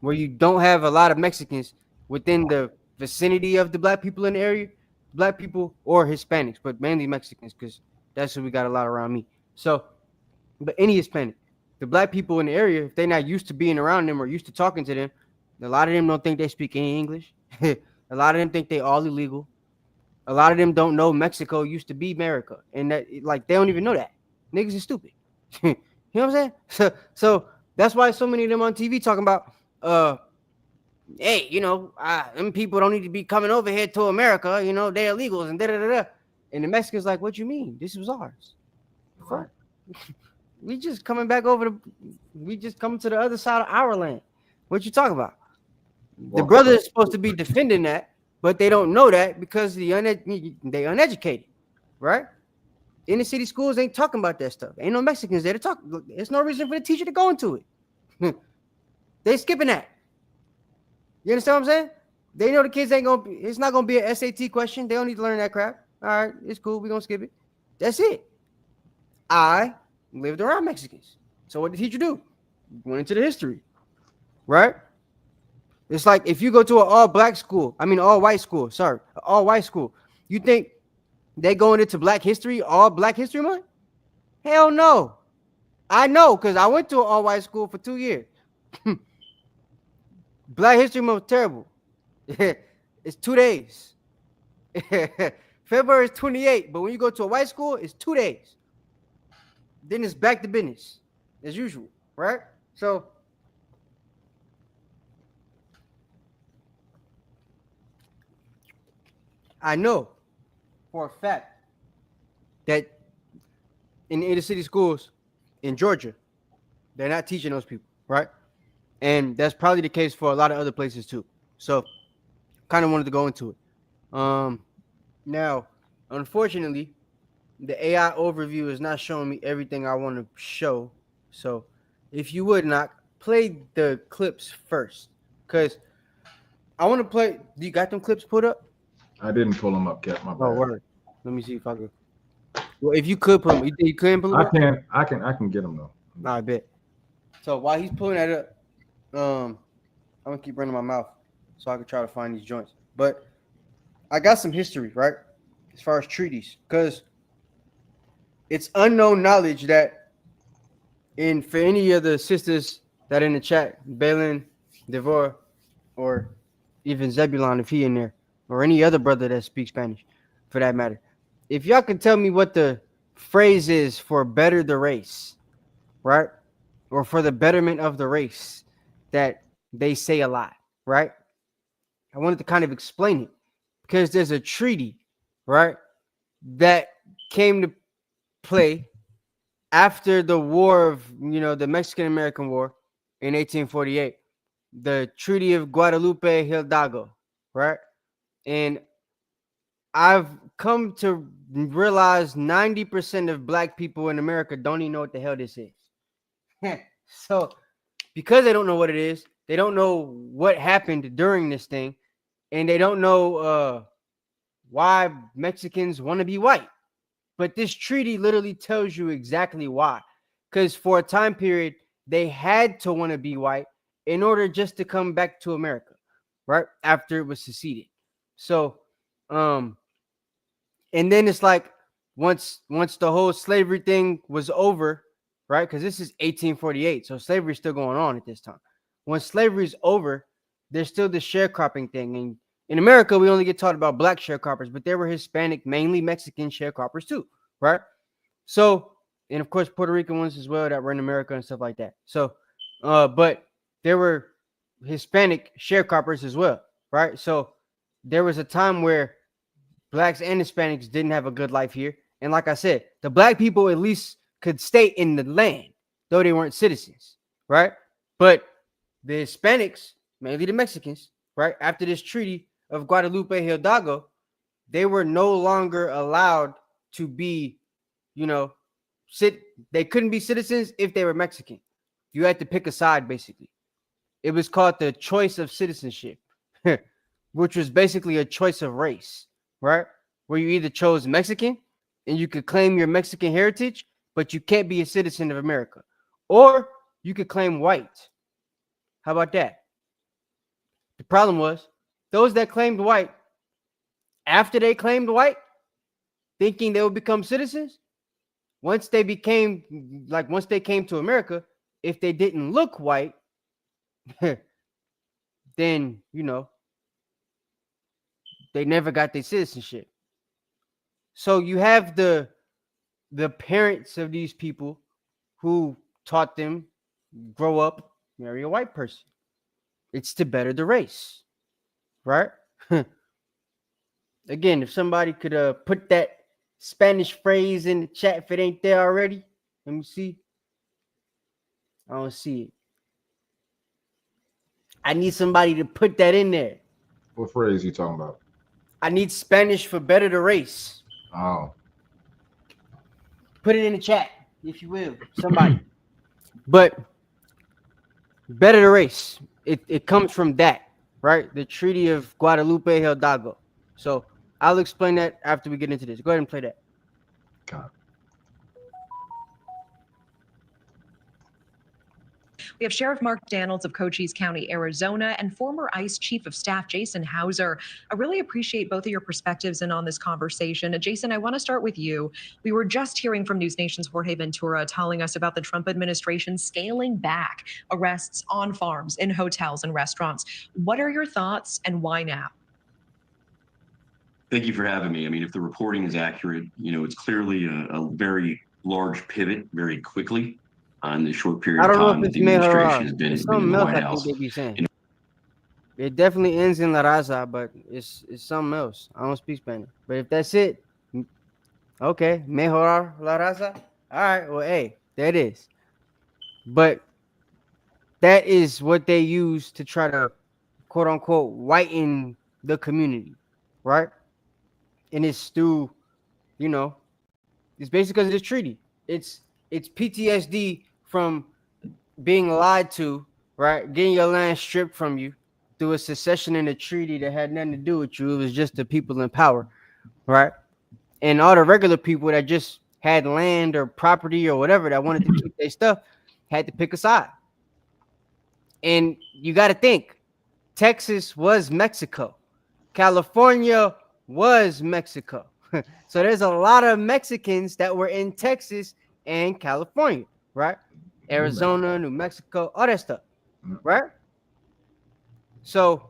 Where you don't have a lot of Mexicans within the vicinity of the black people in the area, black people or Hispanics, but mainly Mexicans, because that's who we got a lot around me. So, but any Hispanic, the black people in the area, if they're not used to being around them or used to talking to them, a lot of them don't think they speak any English. A lot of them think they all illegal. A lot of them don't know Mexico used to be America, and that like they don't even know that. Niggas is stupid. You know what I'm saying? So that's why so many of them on TV talking about, hey, them people don't need to be coming over here to America. They're illegals and da da da da. And the Mexicans like, what you mean? This was ours. Right. We just coming back over we just coming to the other side of our land. What you talking about? The brother is supposed to be defending that, but they don't know that because they uneducated, right? Inner city schools ain't talking about that stuff. Ain't no Mexicans there to talk. There's no reason for the teacher to go into it. They skipping that. You understand what I'm saying? They know the kids it's not gonna be an SAT question. They don't need to learn that crap. All right, it's cool. We're gonna skip it. That's it. I lived around Mexicans. So what did the teacher do? Went into the history, right? It's like if you go to an all-white school, you think they going into Black History, all Black History Month? Hell no. I know because I went to an all-white school for 2 years. Black History Month was terrible. It's 2 days. February is 28, but when you go to a white school, it's 2 days. Then it's back to business as usual, right? So I know for a fact that in the inner city schools in Georgia, they're not teaching those people, right? And that's probably the case for a lot of other places too. So kind of wanted to go into it. Now, unfortunately, the AI overview is not showing me everything I want to show. So if you would not play the clips first, because I want to play. Do you got them clips put up?
I didn't pull them up, Cap. My bad.
Oh, word. Let me see if I can. Well, if you could put them, you couldn't pull them up?
I can get them though.
I bet. So while he's pulling that up, I'm gonna keep running my mouth so I can try to find these joints. But I got some history, right? As far as treaties, because it's unknown knowledge that, for any of the sisters that are in the chat, Balin, Devor, or even Zebulon, if he in there, or any other brother that speaks Spanish, for that matter. If y'all can tell me what the phrase is for better the race, right? Or for the betterment of the race that they say a lot, right? I wanted to kind of explain it because there's a treaty, right, that came to play after the war of, the Mexican-American War in 1848, the Treaty of Guadalupe Hidalgo, right? And I've come to realize 90% of black people in America don't even know what the hell this is. So because they don't know what it is, they don't know what happened during this thing, and they don't know why Mexicans want to be white. But this treaty literally tells you exactly why. Because for a time period, they had to want to be white in order just to come back to America, right? After it was seceded. So, and then it's like once the whole slavery thing was over, right? Because this is 1848, so slavery is still going on at this time. When slavery is over, there's still the sharecropping thing. And in America, we only get taught about black sharecroppers, but there were Hispanic, mainly Mexican sharecroppers too, right? So, and of course, Puerto Rican ones as well that were in America and stuff like that. So, but there were Hispanic sharecroppers as well, right? So there was a time where blacks and Hispanics didn't have a good life here. And like I said, the black people at least could stay in the land, though they weren't citizens, right? But the Hispanics, mainly the Mexicans, right, after this treaty of Guadalupe Hidalgo, they were no longer allowed to be, they couldn't be citizens if they were Mexican. You had to pick a side, basically. It was called the choice of citizenship, which was basically a choice of race, right? Where you either chose Mexican and you could claim your Mexican heritage, but you can't be a citizen of America. Or you could claim white. How about that? The problem was those that claimed white, after they claimed white, thinking they would become citizens, once they came to America, if they didn't look white, then, they never got their citizenship. So you have the parents of these people who taught them, grow up, marry a white person. It's to better the race, right? Again, if somebody could put that Spanish phrase in the chat if it ain't there already. Let me see. I don't see it. I need somebody to put that in there.
What phrase you talking about?
I need Spanish for better the race.
Oh.
Put it in the chat, if you will, somebody. But better the race. It comes from that, right? The Treaty of Guadalupe Hidalgo. So I'll explain that after we get into this. Go ahead and play that.
God.
We have Sheriff Mark Daniels of Cochise County, Arizona, and former ICE Chief of Staff Jason Hauser. I really appreciate both of your perspectives and on this conversation. Jason, I want to start with you. We were just hearing from News Nation's Jorge Ventura telling us about the Trump administration scaling back arrests on farms, in hotels, and restaurants. What are your thoughts and why now?
Thank you for having me. I mean, if the reporting is accurate, it's clearly a very large pivot very quickly on the short period of time that the administration has been in the White House.
It definitely ends in La Raza, but it's something else. I don't speak Spanish. But if that's it, okay, mejorar La Raza. All right, well, hey, there it is. But that is what they use to try to, quote unquote, whiten the community, right? And it's through, it's basically because of this treaty. It's PTSD from being lied to, right? Getting your land stripped from you through a secession in a treaty that had nothing to do with you. It was just the people in power, right? And all the regular people that just had land or property or whatever that wanted to keep their stuff had to pick a side. And you got to think, Texas was Mexico. California was Mexico. So there's a lot of Mexicans that were in Texas and California, right? Arizona, New Mexico, all that stuff, right? So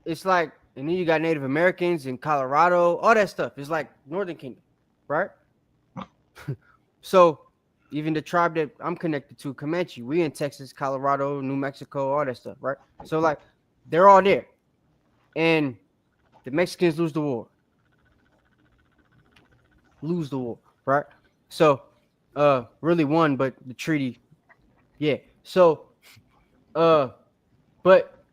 it's like, and then you got Native Americans in Colorado, all that stuff. It's like Northern Kingdom, right? So even the tribe that I'm connected to, Comanche, we in Texas, Colorado, New Mexico, all that stuff, right? So like they're all there. And the Mexicans lose the war. Right? So really won, but the treaty, yeah. So but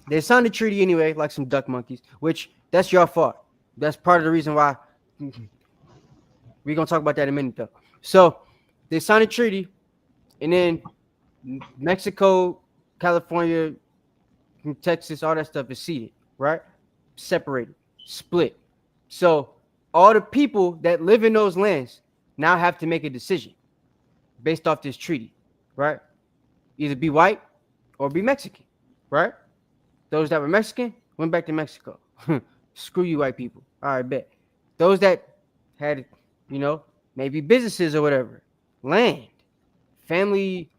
they signed the treaty anyway, like some duck monkeys, which that's your fault. That's part of the reason why we're gonna talk about that in a minute though. So they signed a treaty, and then Mexico, California, Texas, all that stuff is ceded, right? Separated, split. So all the people that live in those lands now have to make a decision based off this treaty, right? Either be white or be Mexican, right? Those that were Mexican went back to Mexico. Screw you, white people. All right, bet. Those that had, maybe businesses or whatever, land, family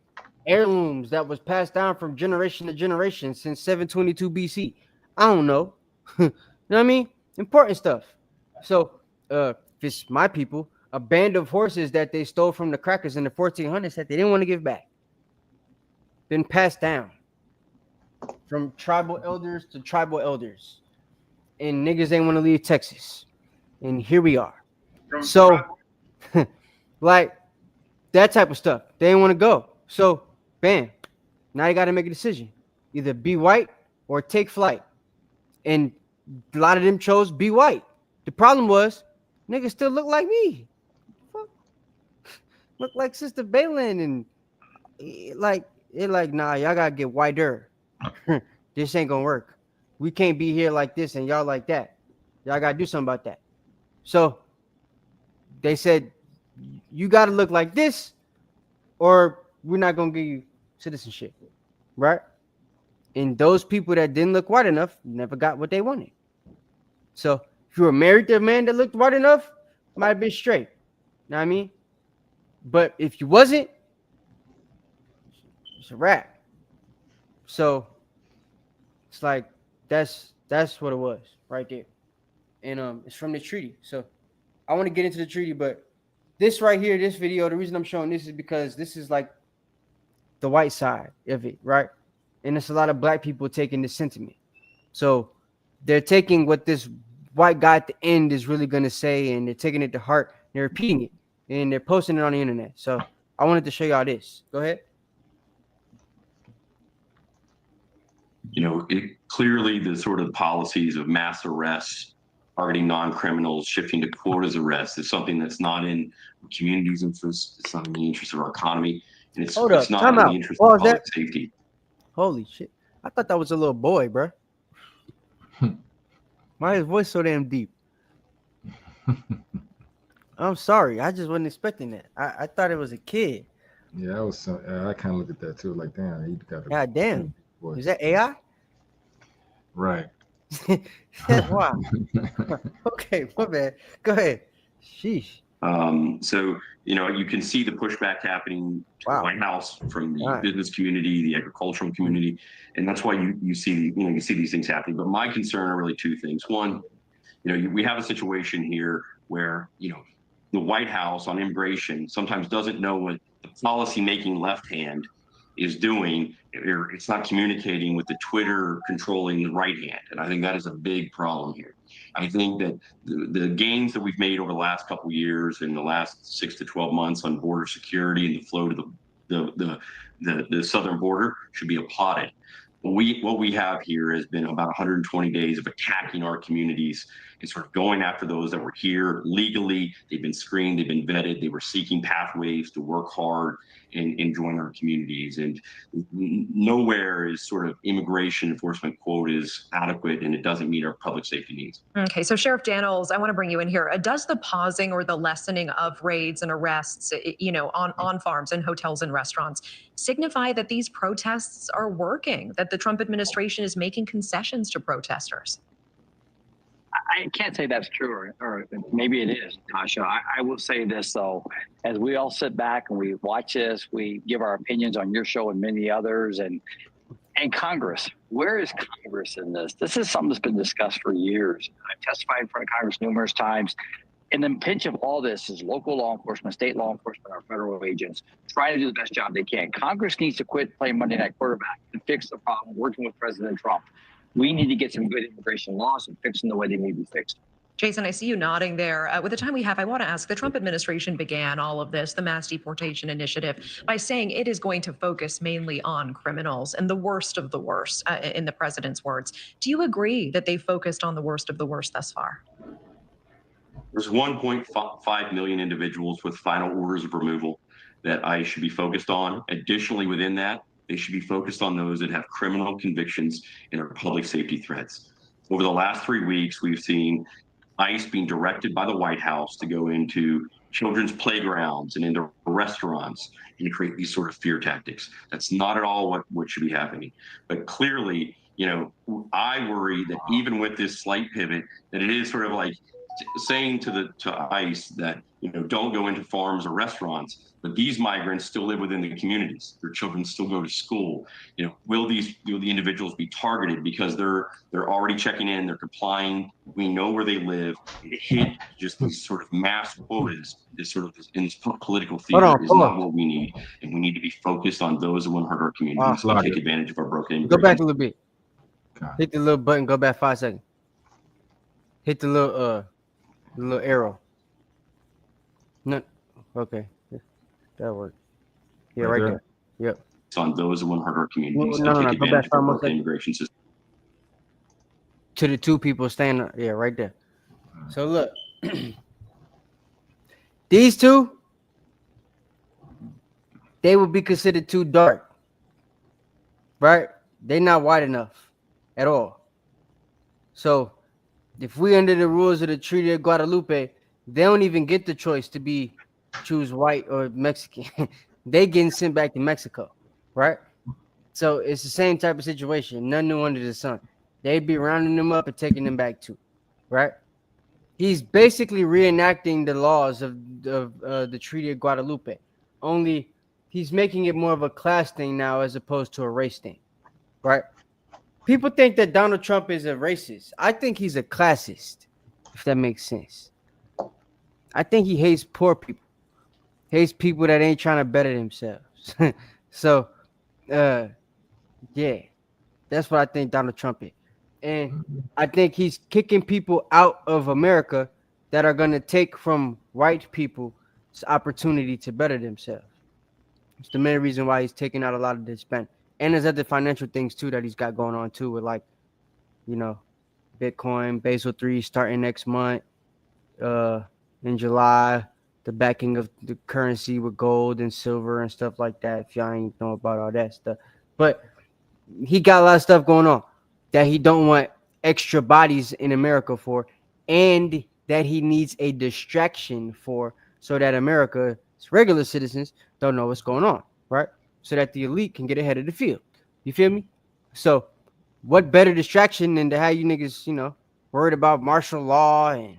heirlooms that was passed down from generation to generation since 722 BC. I don't know. You know what I mean? Important stuff. So, if it's my people, a band of horses that they stole from the crackers in the 1400s that they didn't want to give back, been passed down from tribal elders to tribal elders, and niggas ain't want to leave Texas, and here we are. So, like that type of stuff, they didn't want to go. So, bam, now you got to make a decision: either be white or take flight. And a lot of them chose be white. The problem was, niggas still look like me. Look like Sister Balin, and like nah, y'all gotta get whiter. This ain't gonna work. We can't be here like this and y'all like that. Y'all gotta do something about that. So they said, you gotta look like this, or we're not gonna give you citizenship, right? And those people that didn't look white enough never got what they wanted. So if you were married to a man that looked white enough, might have been straight. Know what I mean? But if you wasn't, it's a wrap. So it's like that's what it was right there. And it's from the treaty. So I want to get into the treaty, but this right here, this video, the reason I'm showing this is because this is like the white side of it, right? And it's a lot of black people taking this sentiment. So they're taking what this white guy at the end is really going to say, and they're taking it to heart. They're repeating it, and they're posting it on the internet. So I wanted to show y'all this. Go ahead.
You know, clearly the sort of policies of mass arrests, targeting non-criminals, shifting to quotas arrests is something that's not in community's interest. It's not in the interest of our economy, and it's not in the interest of public safety.
Holy shit. I thought that was a little boy, bro. Why is his voice so damn deep? I'm sorry. I just wasn't expecting that. I thought it was a kid.
Yeah, I was. I kind of looked at that too. Like, damn, he got.
God damn. Is that AI?
Right.
Wow. Okay, my bad. Go ahead. Sheesh.
So, you know, you can see the pushback happening to the White House from the business community, the agricultural community, and that's why you see these things happening. But my concern are really two things. One, you know, we have a situation here where, you know, the White House on immigration sometimes doesn't know what the policy-making left hand is doing. It's not communicating with the Twitter controlling the right hand, and I think that is a big problem here. I think that the gains that we've made over the last couple of years, in the last 6 to 12 months on border security and the flow to the southern border should be applauded. What we have here has been about 120 days of attacking our communities and sort of going after those that were here legally. They've been screened, they've been vetted, they were seeking pathways to work hard and join our communities. And nowhere is sort of immigration enforcement quotas adequate, and it doesn't meet our public safety needs.
Okay, so Sheriff Daniels, I want to bring you in here. Does the pausing or the lessening of raids and arrests, you know, on farms and hotels and restaurants signify that these protests are working, that the Trump administration is making concessions to protesters?
I can't say that's true, or maybe it is, Tasha. I will say this, though. As we all sit back and we watch this, we give our opinions on your show and many others, and Congress. Where is Congress in this? This is something that's been discussed for years. I've testified in front of Congress numerous times. And the pinch of all this is local law enforcement, state law enforcement, our federal agents trying to do the best job they can. Congress needs to quit playing Monday Night Quarterback and fix the problem, working with President Trump. We need to get some good immigration laws and fix them the way they need to be fixed.
Jason, I see you nodding there. With the time we have, I want to ask, the Trump administration began all of this, the mass deportation initiative, by saying it is going to focus mainly on criminals and the worst of the worst, in the president's words. Do you agree that they focused on the worst of the worst thus far?
There's 1.5 million individuals with final orders of removal that ICE should be focused on. Additionally, within that, they should be focused on those that have criminal convictions and are public safety threats. Over the last 3 weeks, we've seen ICE being directed by the White House to go into children's playgrounds and into restaurants and to create these sort of fear tactics. That's not at all what should be happening. But clearly, you know, I worry that even with this slight pivot, that it is sort of like saying to ICE that don't go into farms or restaurants, but these migrants still live within the communities. Their children still go to school. Will the individuals be targeted because they're already checking in, they're complying, we know where they live, and to hit just these sort of mass quotas, in this political theater is not what we need. And we need to be focused on those that want to hurt our communities and take advantage of our broken immigration.
Go back a little bit. Hit the little button, go back 5 seconds. Hit the little arrow. No, okay, that worked. Yeah, right there. Yep.
It's on those that want to hurt our communities
No,
and take
go
advantage
back
of our
5 more
broken
seconds.
immigration system.
To the two people standing, yeah, right there. So look, these two, they would be considered too dark, right? They're not white enough at all. So if we under the rules of the Treaty of Guadalupe, they don't even get the choice to choose white or Mexican. They getting sent back to Mexico, right? So it's the same type of situation. Nothing new under the sun. They'd be rounding them up and taking them back too, right? He's basically reenacting the laws of the Treaty of Guadalupe. Only he's making it more of a class thing now as opposed to a race thing, right? People think that Donald Trump is a racist. I think he's a classist, if that makes sense. I think he hates poor people, hates people that ain't trying to better themselves. So, yeah, that's what I think Donald Trump is. And I think he's kicking people out of America that are going to take from white people's opportunity to better themselves. It's the main reason why he's taking out a lot of the Hispanic. And there's other financial things too that he's got going on too, with Bitcoin, Basel III starting next month, in July, the backing of the currency with gold and silver and stuff like that. If y'all ain't know about all that stuff, but he got a lot of stuff going on that he don't want extra bodies in America for, and that he needs a distraction for, so that America's regular citizens don't know what's going on, right? So that the elite can get ahead of the field. You feel me? So what better distraction than to have you niggas, worried about martial law and,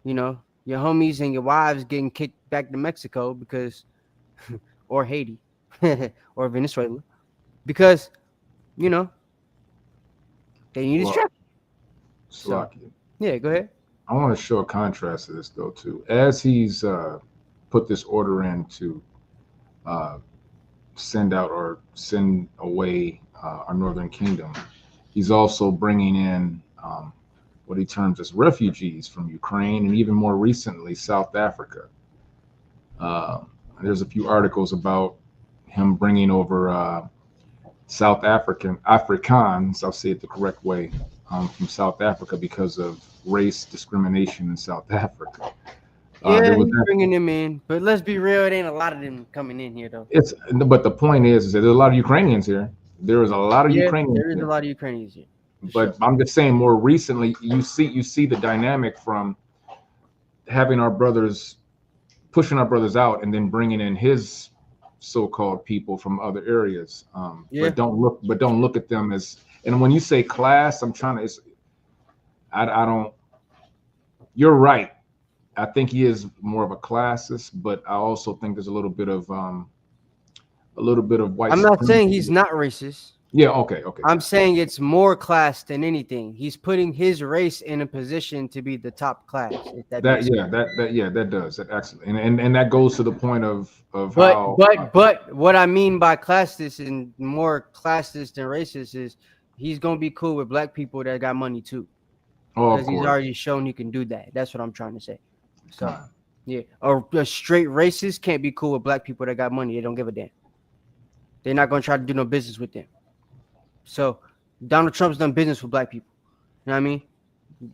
your homies and your wives getting kicked back to Mexico because, or Haiti, or Venezuela, because, they need distraction. So, yeah, go ahead.
I want to show a contrast to this though too. As he's put this order in to send away our northern kingdom, he's also bringing in what he terms as refugees from Ukraine and even more recently South Africa. There's a few articles about him bringing over South Africans, I'll say it the correct way, from South Africa because of race discrimination in South Africa.
Yeah, he's bringing them in, but let's be real, it ain't a lot of them coming in here though.
But the point is that there's a lot of Ukrainians here. There is a lot of Ukrainians.
There is a lot of Ukrainians here.
But sure. I'm just saying, more recently, you see the dynamic from having our brothers, pushing our brothers out, and then bringing in his so-called people from other areas. But don't look at them as. And when you say class, I'm trying to. I don't. You're right. I think he is more of a classist, but I also think there's a little bit of white.
I'm not saying he's not racist.
Yeah, okay.
I'm saying it's more class than anything. He's putting his race in a position to be the top class.
That does. That actually, and that goes to the point of
But what I mean by classist and more classist than racist is he's gonna be cool with black people that got money too. Because he's already shown he can do that. That's what I'm trying to say. So yeah, a straight racist can't be cool with black people that got money. They don't give a damn. They're not gonna try to do no business with them. So Donald Trump's done business with black people. You know what I mean?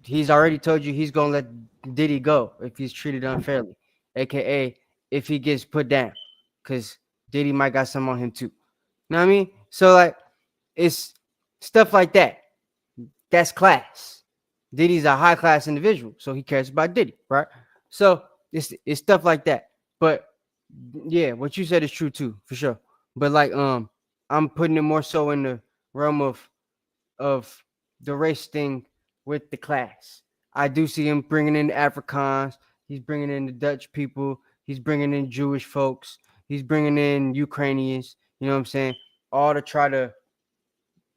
He's already told you he's gonna let Diddy go if he's treated unfairly, aka if he gets put down, because Diddy might got some on him too. You know what I mean? So like, it's stuff like that. That's class. Diddy's a high class individual, so he cares about Diddy, right? So it's stuff like that. But yeah, what you said is true too, for sure. But like, I'm putting it more so in the realm of the race thing with the class. I do see him bringing in the Afrikaans, He's bringing in the Dutch people. He's bringing in Jewish folks. He's bringing in Ukrainians. You know what I'm saying? All to try to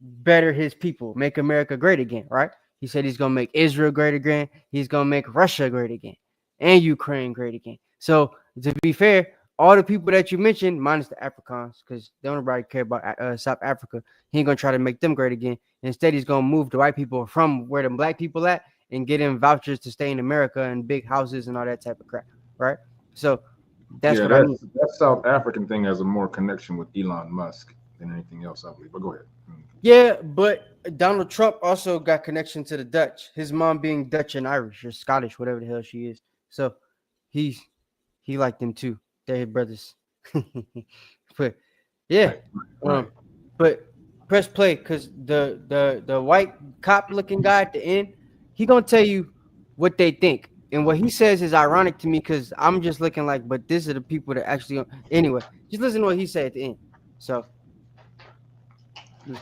better his people, make America great again, right? He said he's going to make Israel great again. He's going to make Russia great again and Ukraine great again. So to be fair, all the people that you mentioned, minus the Africans, because they don't really care about South Africa, he ain't going to try to make them great again. Instead, he's going to move the white people from where the black people at and get them vouchers to stay in America and big houses and all that type of crap, right? So that's what I mean.
That South African thing has a more connection with Elon Musk than anything else, I believe. But go ahead.
Yeah, but Donald Trump also got connection to the Dutch. His mom being Dutch and Irish or Scottish, whatever the hell she is. So he liked them too. They're his brothers. But yeah, but press play because the white cop looking guy at the end, he gonna tell you what they think. And what he says is ironic to me because I'm just looking like, but these are the people that actually. Anyway, just listen to what he said at the end. So.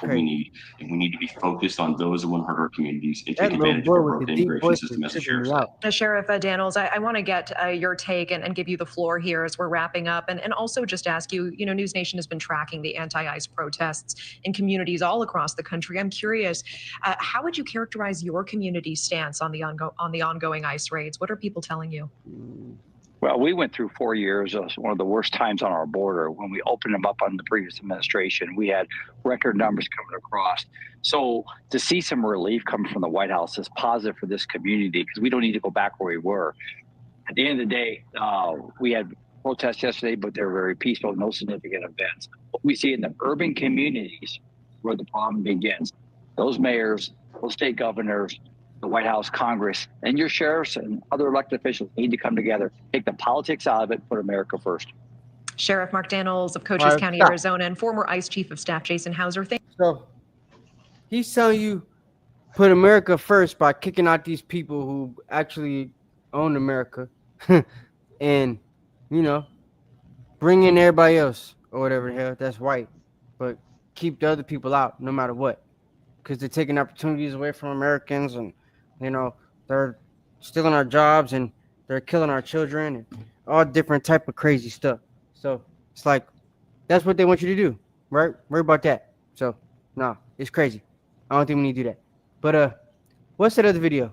We need to be focused on those that want to hurt our communities and take advantage of our broken immigration system, as the sheriff said.
Sheriff Daniels, I want to get your take and give you the floor here as we're wrapping up, and also just ask you, News Nation has been tracking the anti-ICE protests in communities all across the country. I'm curious, how would you characterize your community's stance on the ongoing ICE raids? What are people telling you?
Well, we went through 4 years of one of the worst times on our border. When we opened them up on the previous administration, we had record numbers coming across. So to see some relief coming from the White House is positive for this community because we don't need to go back where we were. At the end of the day, we had protests yesterday, but they're very peaceful, no significant events. What we see in the urban communities where the problem begins. Those mayors, those state governors, the White House, Congress, and your sheriffs and other elected officials need to come together, take the politics out of it, put America first.
Sheriff Mark Daniels of Cochise County, Arizona, and former ICE Chief of Staff Jason Hauser.
So he's telling you put America first by kicking out these people who actually own America and, bring in everybody else or whatever the hell that's white, but keep the other people out no matter what because they're taking opportunities away from Americans and they're stealing our jobs and they're killing our children and all different type of crazy stuff. So it's like, that's what they want you to do, right? Worry about that. So no, it's crazy. I don't think we need to do that. But what's that other video?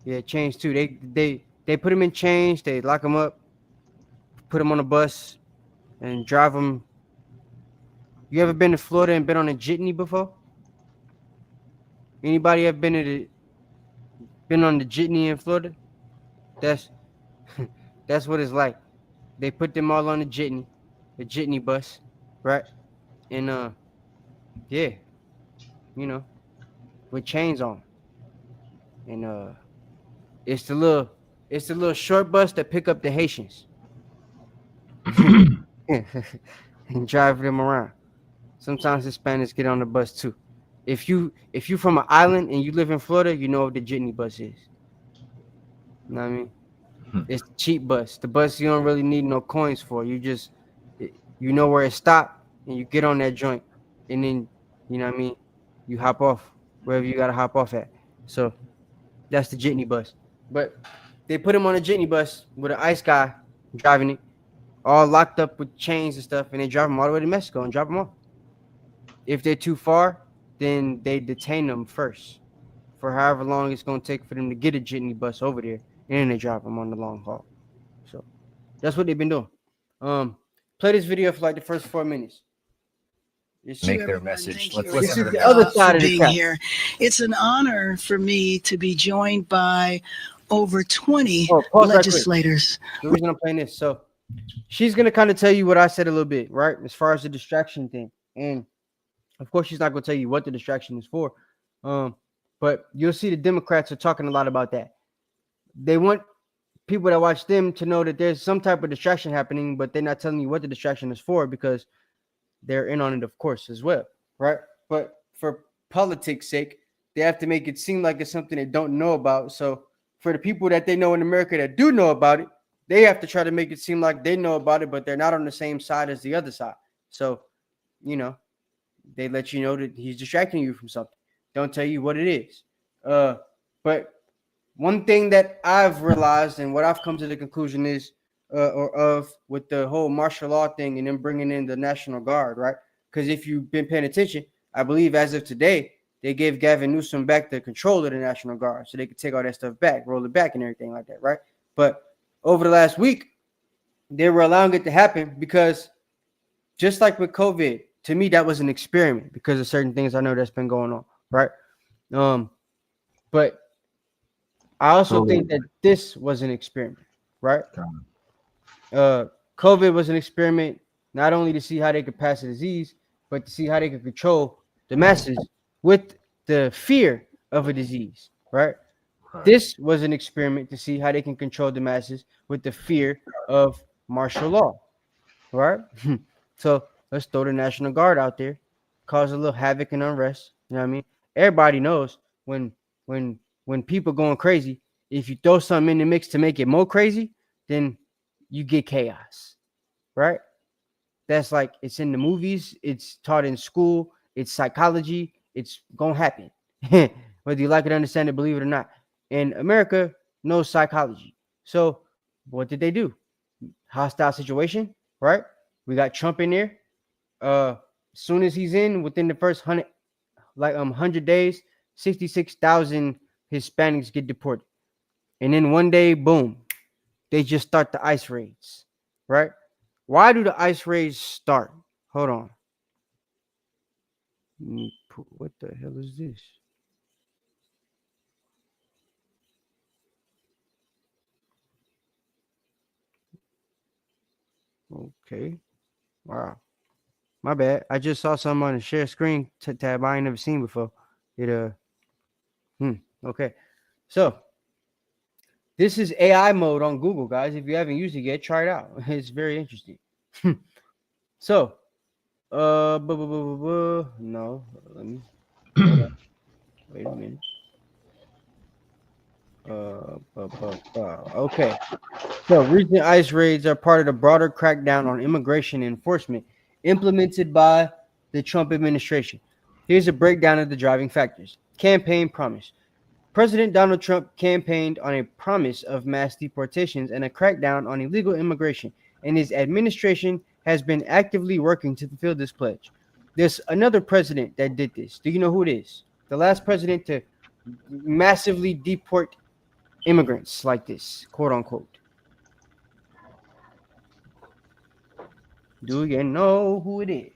Yeah, chains too. They put them in chains. They lock them up, put them on a bus, and drive them. You ever been to Florida and been on a jitney before? Anybody ever been on the jitney in Florida? That's what it's like. They put them all on the jitney bus, right? And yeah, with chains on. And it's the little short bus that pick up the Haitians and drive them around. Sometimes Hispanics get on the bus too. If you from an island and you live in Florida, you know what the jitney bus is. You know what I mean? It's the cheap bus. The bus you don't really need no coins for. You just where it stopped and you get on that joint and then you hop off wherever you gotta hop off at. So that's the jitney bus. But they put him on a jitney bus with an ICE guy driving it, all locked up with chains and stuff, and they drive them all the way to Mexico and drop them off. If they're too far, then they detain them first for however long it's going to take for them to get a jitney bus over there, and then they drop them on the long haul. So that's what they've been doing. Play this video for like the first 4 minutes.
Make their message. Let's
This
listen
is
to
the other side of the
being
cap.
here. It's an honor for me to be joined by over 20 legislators.
The reason I'm playing this, so she's gonna kind of tell you what I said a little bit, right? As far as the distraction thing, and of course she's not gonna tell you what the distraction is for. But you'll see the Democrats are talking a lot about that. They want people that watch them to know that there's some type of distraction happening, but they're not telling you what the distraction is for because they're in on it, of course, as well, right? But for politics' sake, they have to make it seem like it's something they don't know about. So for the people that they know in America that do know about it, they have to try to make it seem like they know about it, but they're not on the same side as the other side. So, they let you know that he's distracting you from something. Don't tell you what it is. But one thing that I've realized and what I've come to the conclusion is, or of with the whole martial law thing and then bringing in the National Guard, right? Because if you've been paying attention, I believe as of today, they gave Gavin Newsom back the control of the National Guard so they could take all that stuff back, roll it back and everything like that, right? But over the last week, they were allowing it to happen because just like with COVID, to me, that was an experiment because of certain things I know that's been going on, right? But I also think that this was an experiment, right? COVID was an experiment not only to see how they could pass the disease, but to see how they could control the masses with the fear of a disease, right? This was an experiment to see how they can control the masses with the fear of martial law, right? So let's throw the National Guard out there, cause a little havoc and unrest. You know what I mean? Everybody knows when people going crazy, if you throw something in the mix to make it more crazy, then you get chaos, right? That's like it's in the movies, it's taught in school, it's psychology, it's gonna happen. Whether you like it, understand it, believe it or not. And America knows psychology. So what did they do? Hostile situation, right? We got Trump in there. As soon as he's in, within the first 100 days, 66,000 Hispanics get deported. And then one day, boom, they just start the ICE raids, right? Why do the ICE raids start? Hold on. What the hell is this? Okay. Wow. My bad. I just saw something on the share screen tab I ain't never seen before. Okay. So this is AI mode on Google, guys. If you haven't used it yet, try it out. It's very interesting. So, no, let me wait a minute. Okay. So recent ICE raids are part of the broader crackdown on immigration enforcement implemented by the Trump administration. Here's a breakdown of the driving factors. Campaign promise. President Donald Trump campaigned on a promise of mass deportations and a crackdown on illegal immigration, and his administration has been actively working to fulfill this pledge. There's another president that did this. Do you know who it is? The last president to massively deport immigrants like this, quote unquote. Do you know who it is?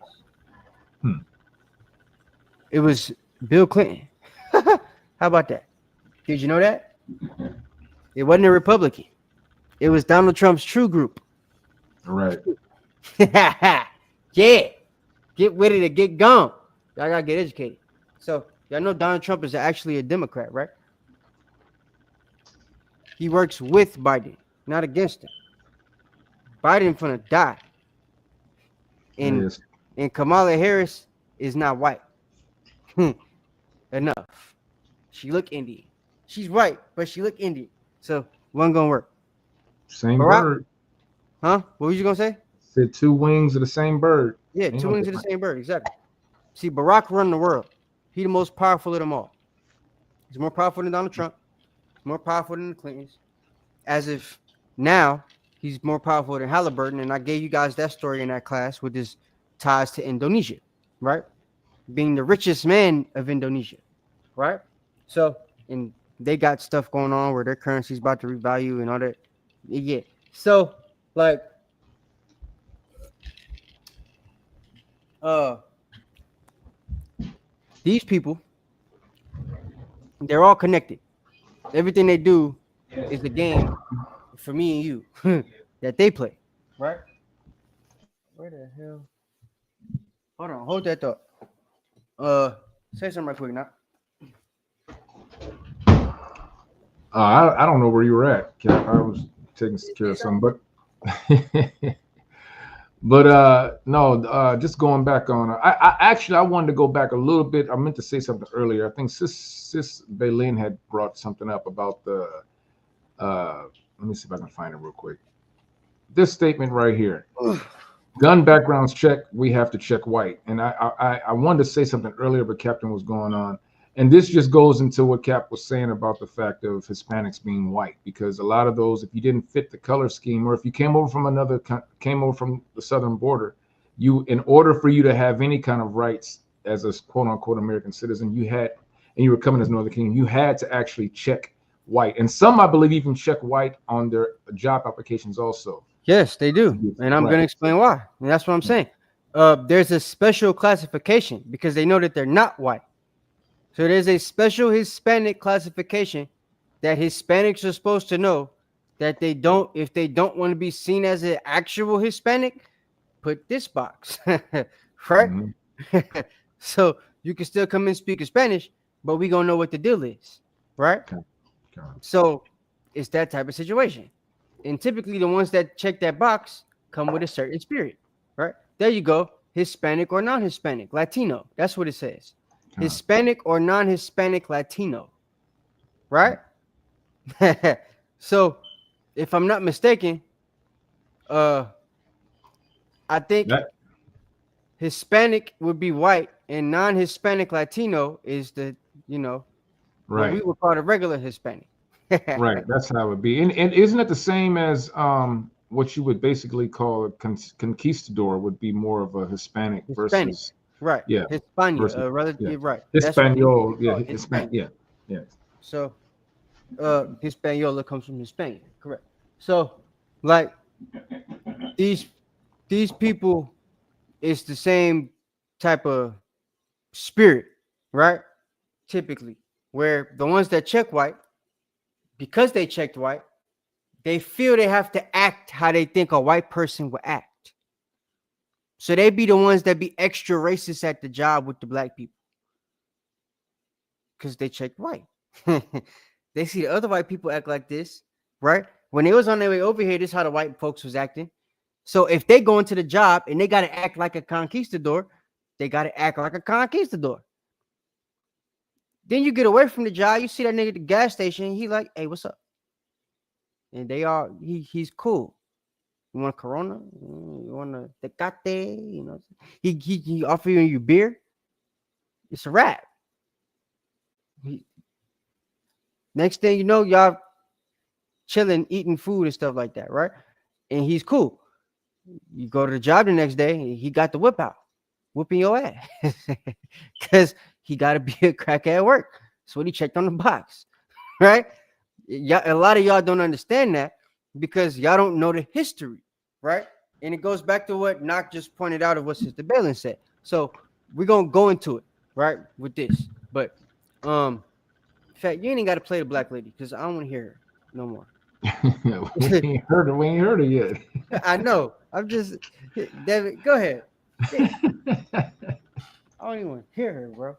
It was Bill Clinton. How about that? Did you know that? It wasn't a Republican. It was Donald Trump's True Group.
Right.
Yeah. Get with it or get gone. Y'all gotta get educated. So y'all know Donald Trump is actually a Democrat, right? He works with Biden, not against him. Biden's gonna die. And Kamala Harris is not white. Enough. She look Indian. She's white, but she look Indian. So one gonna work.
Same bird.
Huh? What were you gonna say?
Said two wings of the same bird.
Yeah, two wings of the same bird. Exactly. See, Barack run the world. He the most powerful of them all. He's more powerful than Donald Trump. He's more powerful than the Clintons. As if now he's more powerful than Halliburton. And I gave you guys that story in that class with his ties to Indonesia, right? Being the richest man of Indonesia, right? So, and they got stuff going on where their currency is about to revalue and all that. Yeah. So, like, these people, they're all connected. Everything they do is a game for me and you that they play, right? Where the hell? Hold on, hold that thought. Say something right quick now.
I don't know where you were at, Cap. I was taking care of something, but no, just going back on. I wanted to go back a little bit. I meant to say something earlier. I think Sis Baylin had brought something up about the. Let me see if I can find it real quick. This statement right here. Gun backgrounds check. We have to check white. And I wanted to say something earlier, but Captain was going on. And this just goes into what Cap was saying about the fact of Hispanics being white, because a lot of those, if you didn't fit the color scheme, or if you came over from the southern border, in order for you to have any kind of rights as a quote unquote American citizen, and you were coming as Northern Kingdom, you had to actually check white. And some, I believe, even check white on their job applications also.
Yes, they do. And I'm going to explain why. And that's what I'm saying. There's a special classification because they know that they're not white. So there's a special Hispanic classification that Hispanics are supposed to know that if they don't want to be seen as an actual Hispanic, put this box, right? Mm-hmm. So you can still come and speak Spanish, but we gonna know what the deal is, right? Okay. So it's that type of situation. And typically the ones that check that box come with a certain spirit, right? There you go. Hispanic or non-Hispanic, Latino. That's what it says. Hispanic or non-Hispanic Latino, right? So if I'm not mistaken, I think Hispanic would be white and non-Hispanic Latino is the, what we would call the regular Hispanic.
Right, that's how it would be. And isn't it the same as what you would basically call a conquistador would be more of a Hispanic. Versus
right.
Yeah.
Hispania, right.
Hispaniola, yeah.
So Hispaniola comes from Hispania, correct. So like these people, it's the same type of spirit, right? Typically, where the ones that check white, because they checked white, they feel they have to act how they think a white person would act. So they be the ones that be extra racist at the job with the black people because they checked white. They see the other white people act like this, right? When they was on their way over here, this is how the white folks was acting. So if they go into the job and they got to act like a conquistador, they got to act like a conquistador. Then you get away from the job, you see that nigga at the gas station, he like, hey, what's up? And he's cool. You want a Corona? You want a Tecate? He offer you beer. It's a wrap. Next thing you know, y'all chilling, eating food and stuff like that, right? And he's cool. You go to the job the next day, he got the whip out, whooping your ass. Because he got to be a crackhead at work. That's what he checked on the box, right? A lot of y'all don't understand that because y'all don't know the history, right? And it goes back to what Knock just pointed out of what Sister Balin said. So we're going to go into it, right, with this. But, in fact, you ain't got to play the black lady because I don't want to hear her no more.
We ain't heard her yet.
I know. I'm just, David, go ahead. I don't even want to hear her, bro.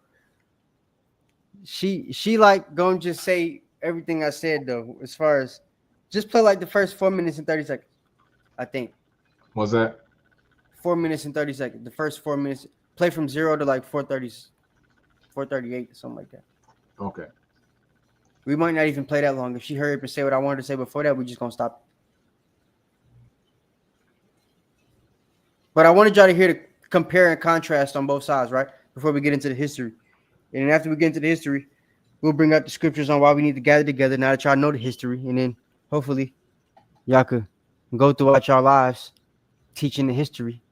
She like gonna just say everything I said though, as far as just play like the first 4 minutes and 30 seconds. I think.
What's that?
4 minutes and 30 seconds. The first 4 minutes. Play from 0 to like 4:30, 4:38, something like that.
Okay.
We might not even play that long. If she hurry up and say what I wanted to say before that, we just gonna stop. But I wanted y'all to hear the compare and contrast on both sides, right? Before we get into the history. And then after we get into the history, we'll bring up the scriptures on why we need to gather together now that y'all know the history. And then hopefully y'all could go throughout your lives teaching the history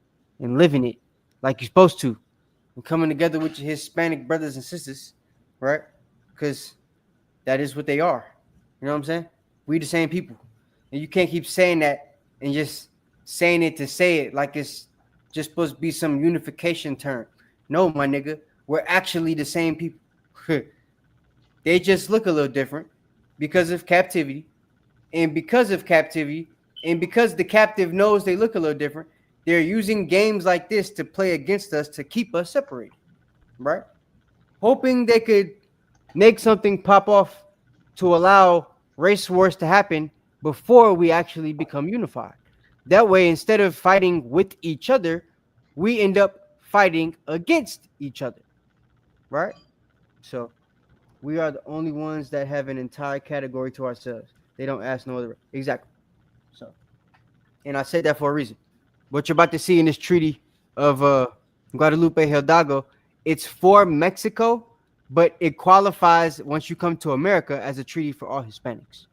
and living it like you're supposed to. And coming together with your Hispanic brothers and sisters, right? Because that is what they are. You know what I'm saying? We the same people. And you can't keep saying that and just saying it to say it like it's just supposed to be some unification term. No, my nigga. We're actually the same people. They just look a little different because of captivity. And because of captivity, and because the captive knows they look a little different, they're using games like this to play against us to keep us separated, right? Hoping they could make something pop off to allow race wars to happen before we actually become unified. That way, instead of fighting with each other, we end up fighting against each other. Right? So we are the only ones that have an entire category to ourselves. They don't ask no other. Exactly. So, and I said that for a reason. What you're about to see in this treaty of Guadalupe Hidalgo, it's for Mexico, but it qualifies once you come to America as a treaty for all Hispanics.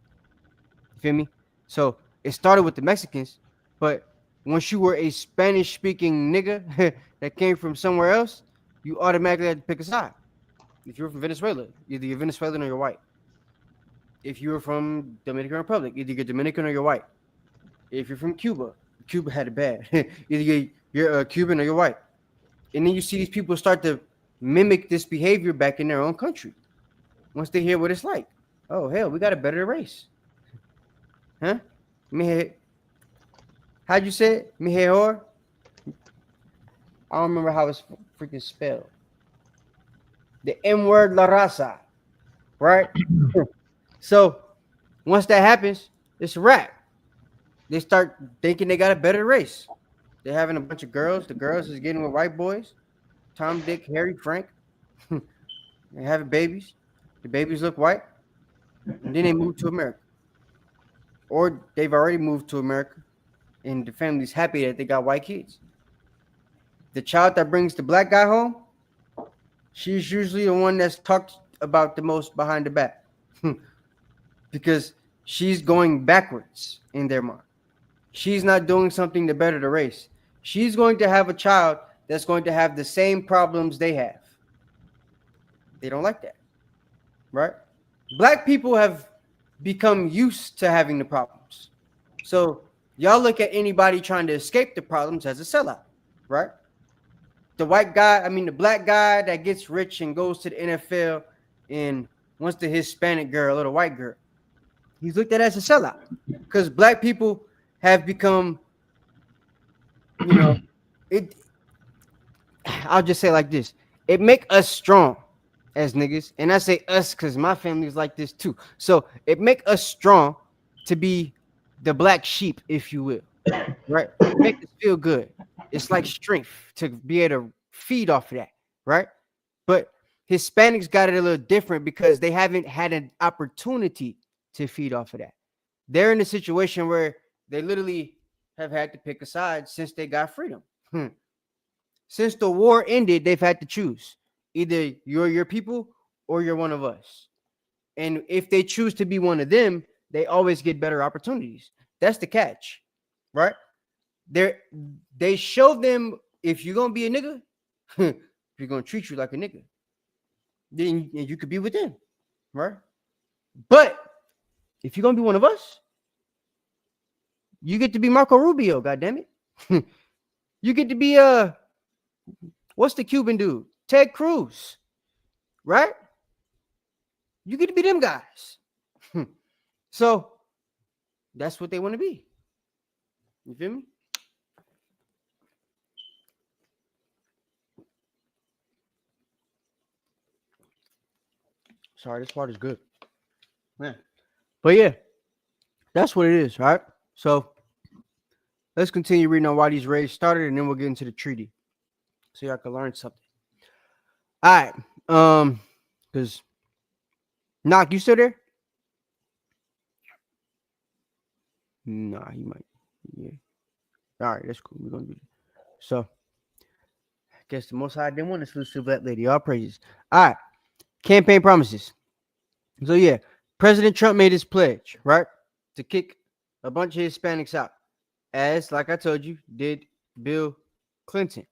You feel me? So it started with the Mexicans, but once you were a Spanish-speaking nigga that came from somewhere else, you automatically had to pick a side. If you were from Venezuela, either you're Venezuelan or you're white. If you were from Dominican Republic, either you're Dominican or you're white. If you're from Cuba, Cuba had it bad. Either you're Cuban or you're white. And then you see these people start to mimic this behavior back in their own country. Once they hear what it's like. Oh, hell, we got a better race. Huh? How'd you say it? Mejor? I don't remember how it's freaking spelled. The M word, la raza. Right? So, once that happens, it's a wrap. They start thinking they got a better race. They're having a bunch of girls. The girls is getting with white boys. Tom, Dick, Harry, Frank. They're having babies. The babies look white. And then they move to America. Or they've already moved to America. And the family's happy that they got white kids. The child that brings the black guy home, she's usually the one that's talked about the most behind the back. Because she's going backwards in their mind. She's not doing something to better the race. She's going to have a child that's going to have the same problems they have. They don't like that, right? Black people have become used to having the problems. So y'all look at anybody trying to escape the problems as a sellout, right? The black guy that gets rich and goes to the NFL and wants the Hispanic girl or the white girl, he's looked at as a sellout because black people have become, I'll just say like this. It make us strong as niggas. And I say us because my family's like this too. So it make us strong to be the black sheep, if you will, right? It make us feel good. It's like strength to be able to feed off of that, right? But Hispanics got it a little different because they haven't had an opportunity to feed off of that. They're in a situation where they literally have had to pick a side since they got freedom. Since the war ended, they've had to choose. Either you're your people or you're one of us. And if they choose to be one of them, they always get better opportunities. That's the catch, right? They show them if you're going to be a nigga, we're going to treat you like a nigga. Then you could be with them, right? But if you're going to be one of us, you get to be Marco Rubio, goddammit. You get to be what's the Cuban dude? Ted Cruz, right? You get to be them guys. So that's what they want to be. You feel me? Sorry, this water's good. Man. But yeah, that's what it is, right? So let's continue reading on why these raids started, and then we'll get into the treaty. So y'all can learn something. All right. Because Knock, you still there? Nah, he might. Yeah. All right, that's cool. We're gonna do that. So I guess the Most High didn't want us to lose to that lady. All praises. All right. Campaign promises. So yeah, President Trump made his pledge, right? To kick a bunch of Hispanics out. As, like I told you, did Bill Clinton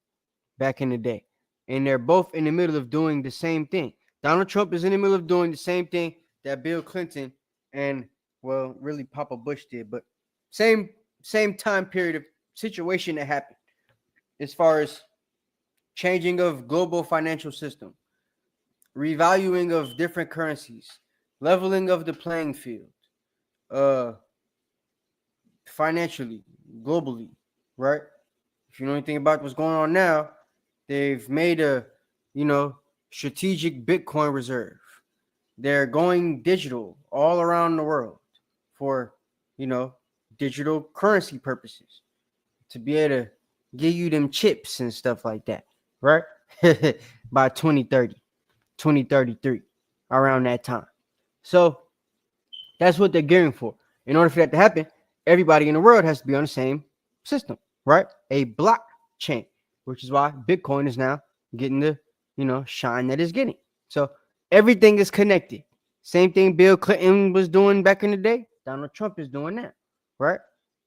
back in the day. And they're both in the middle of doing the same thing. Donald Trump is in the middle of doing the same thing that Bill Clinton and, well, really Papa Bush did, but same time period of situation that happened as far as changing of global financial system, revaluing of different currencies, leveling of the playing field, financially, globally, right? If you know anything about what's going on now, they've made a, strategic Bitcoin reserve. They're going digital all around the world for, digital currency purposes to be able to give you them chips and stuff like that, right? By 2030, 2033, around that time. So that's what they're gearing for. In order for that to happen, everybody in the world has to be on the same system, right? A blockchain, which is why Bitcoin is now getting the, shine that it's getting. So Everything is connected. Same thing Bill Clinton was doing back in the day. Donald Trump is doing that, right?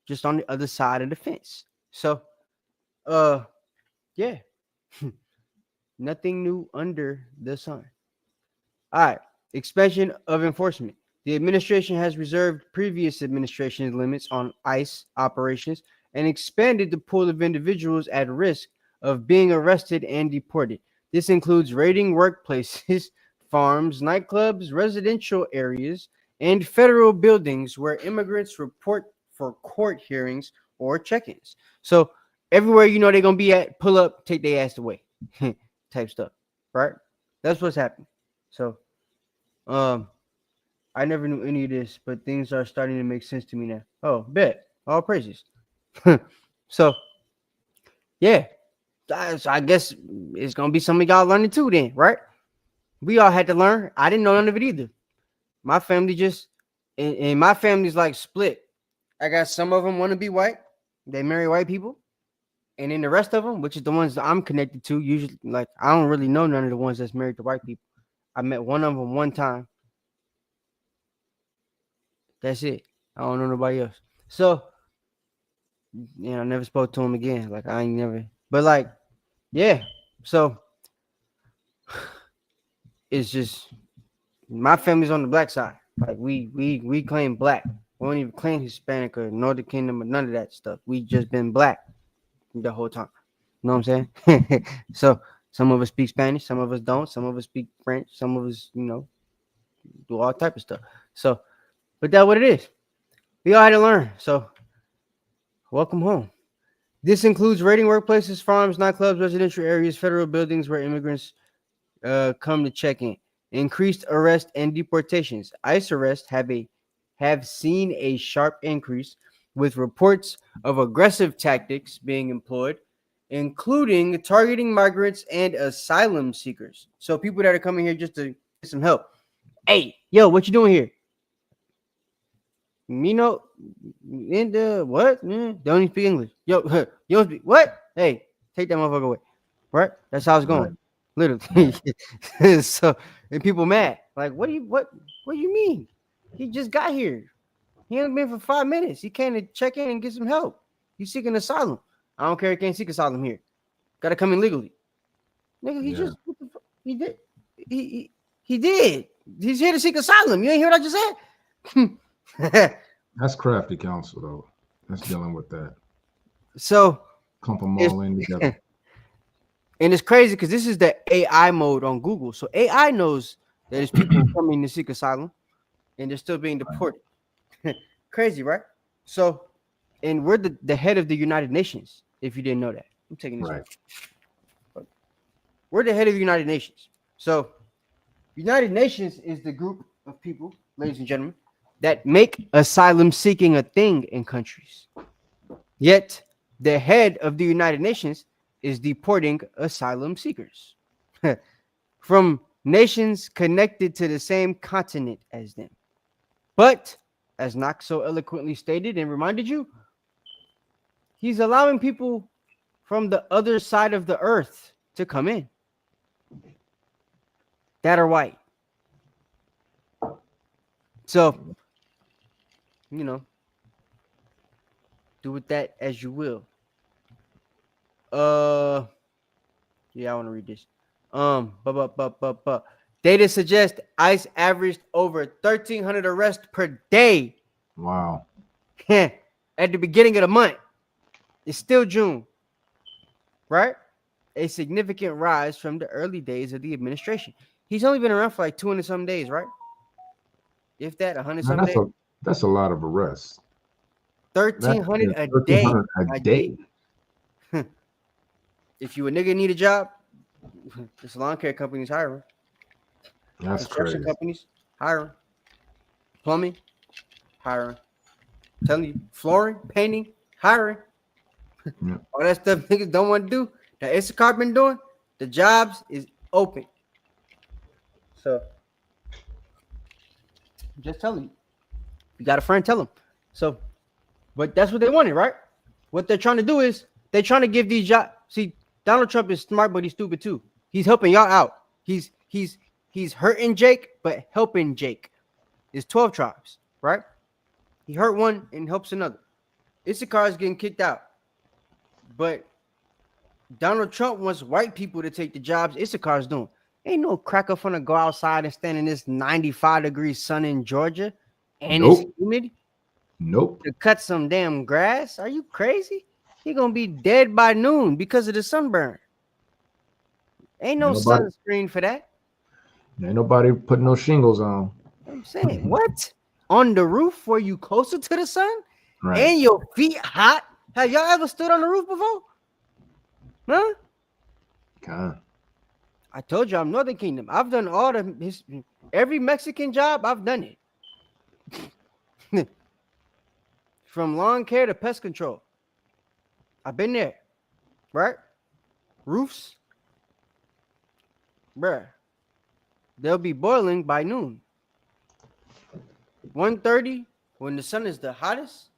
Just on the other side of the fence. So, yeah, nothing new under the sun. All right, expansion of enforcement. The administration has reserved previous administration's limits on ICE operations and expanded the pool of individuals at risk of being arrested and deported. This includes raiding workplaces, farms, nightclubs, residential areas, and federal buildings where immigrants report for court hearings or check-ins. So everywhere you know they're gonna be at, pull up, take their ass away, type stuff, right? That's what's happening. So, I never knew any of this, but things are starting to make sense to me now. Oh, bet. All praises. So, yeah. So I guess it's gonna be some of y'all learning too, then, right? We all had to learn. I didn't know none of it either. My family just, and my family's like split. I got some of them want to be white. They marry white people. And then the rest of them, which is the ones that I'm connected to, usually, like, I don't really know none of the ones that's married to white people. I met one of them one time. That's it. I don't know nobody else. So, I never spoke to him again. Like, I ain't never, but like, yeah. So, it's just, my family's on the black side. Like, we claim black. We don't even claim Hispanic or Northern Kingdom or none of that stuff. We just been black the whole time. You know what I'm saying? So some of us speak Spanish, some of us don't, some of us speak French, some of us, do all type of stuff. So, but that's what it is. We all had to learn. So welcome home. This includes raiding workplaces, farms, nightclubs, residential areas, federal buildings where immigrants come to check in. Increased arrest and deportations. ICE arrests have seen a sharp increase, with reports of aggressive tactics being employed, including targeting migrants and asylum seekers. So people that are coming here just to get some help. Hey, yo, what you doing here? In the what? Don't even speak English. Yo, you don't speak what? Hey, take that motherfucker away. Right? That's how it's going. Right. Literally. So, and people mad. Like, what do you mean? He just got here. He ain't been for 5 minutes. He came to check in and get some help. He's seeking asylum. I don't care. He can't seek asylum here. Got to come in legally. Nigga, he did. He did. He's here to seek asylum. You ain't hear what I just said?
That's crafty counsel, though. That's dealing with that.
So
clump them all in together.
And it's crazy because this is the AI mode on Google. So AI knows that there's people coming to seek asylum and they're still being deported. Crazy, right? So, and we're the head of the United Nations, if you didn't know that. I'm taking this right. We're the head of the United Nations. So, United Nations is the group of people, ladies and gentlemen, that make asylum seeking a thing in countries. Yet, the head of the United Nations is deporting asylum seekers from nations connected to the same continent as them. But, as Knox so eloquently stated and reminded you, he's allowing people from the other side of the earth to come in that are white. So, do with that as you will. Yeah, I want to read this. Data suggests ICE averaged over 1,300 arrests per day.
Wow.
At the beginning of the month. It's still June, right? A significant rise from the early days of the administration. He's only been around for like 200 some days, right? If that, 100 some days.
That's a lot of arrests.
1,300 a day.
A day.
If you a nigga need a job, this lawn care company's hiring.
That's
Construction
crazy.
companies hiring. Plumbing hiring. I'm telling you, flooring, painting, hiring.
Yeah.
All that stuff niggas don't want to do. That Issachar been doing. The jobs is open. So, I'm just telling you. If you got a friend, tell him. So, but that's what they wanted, right? What they're trying to do is they're trying to give these jobs. See, Donald Trump is smart, but he's stupid too. He's helping y'all out. He's he's hurting Jake, but helping Jake. It's 12 tribes, right? He hurt one and helps another. Issachar is getting kicked out. But Donald Trump wants white people to take the jobs Issachar's doing. Ain't no cracker finna go outside and stand in this 95-degree sun in Georgia and it's humid.
Nope.
To cut some damn grass? Are you crazy? He gonna be dead by noon because of the sunburn. Ain't no sunscreen for that.
Ain't nobody putting no shingles on.
I'm saying, what? On the roof where you closer to the sun?
Right.
And your feet hot? Have y'all ever stood on the roof before? Huh?
God.
I told you I'm Northern Kingdom. I've done every Mexican job, I've done it. From lawn care to pest control. I've been there. Right? Roofs. Bruh. They'll be boiling by noon. 1:30, when the sun is the hottest,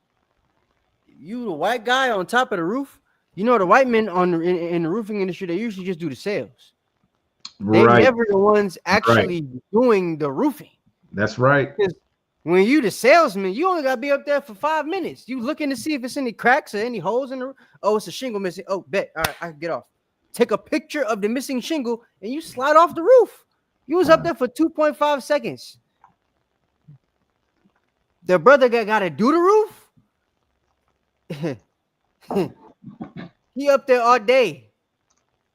you the white guy on top of the roof. You know, the white men in the roofing industry, they usually just do the sales. They're never the ones actually doing the roofing.
That's right.
When you the salesman, you only gotta be up there for 5 minutes. You looking to see if it's any cracks or any holes in the roof. Oh, it's a shingle missing. Oh, bet. All right, I can get off. Take a picture of the missing shingle and you slide off the roof. You was up there for 2.5 seconds. The brother got to do the roof. He up there all day.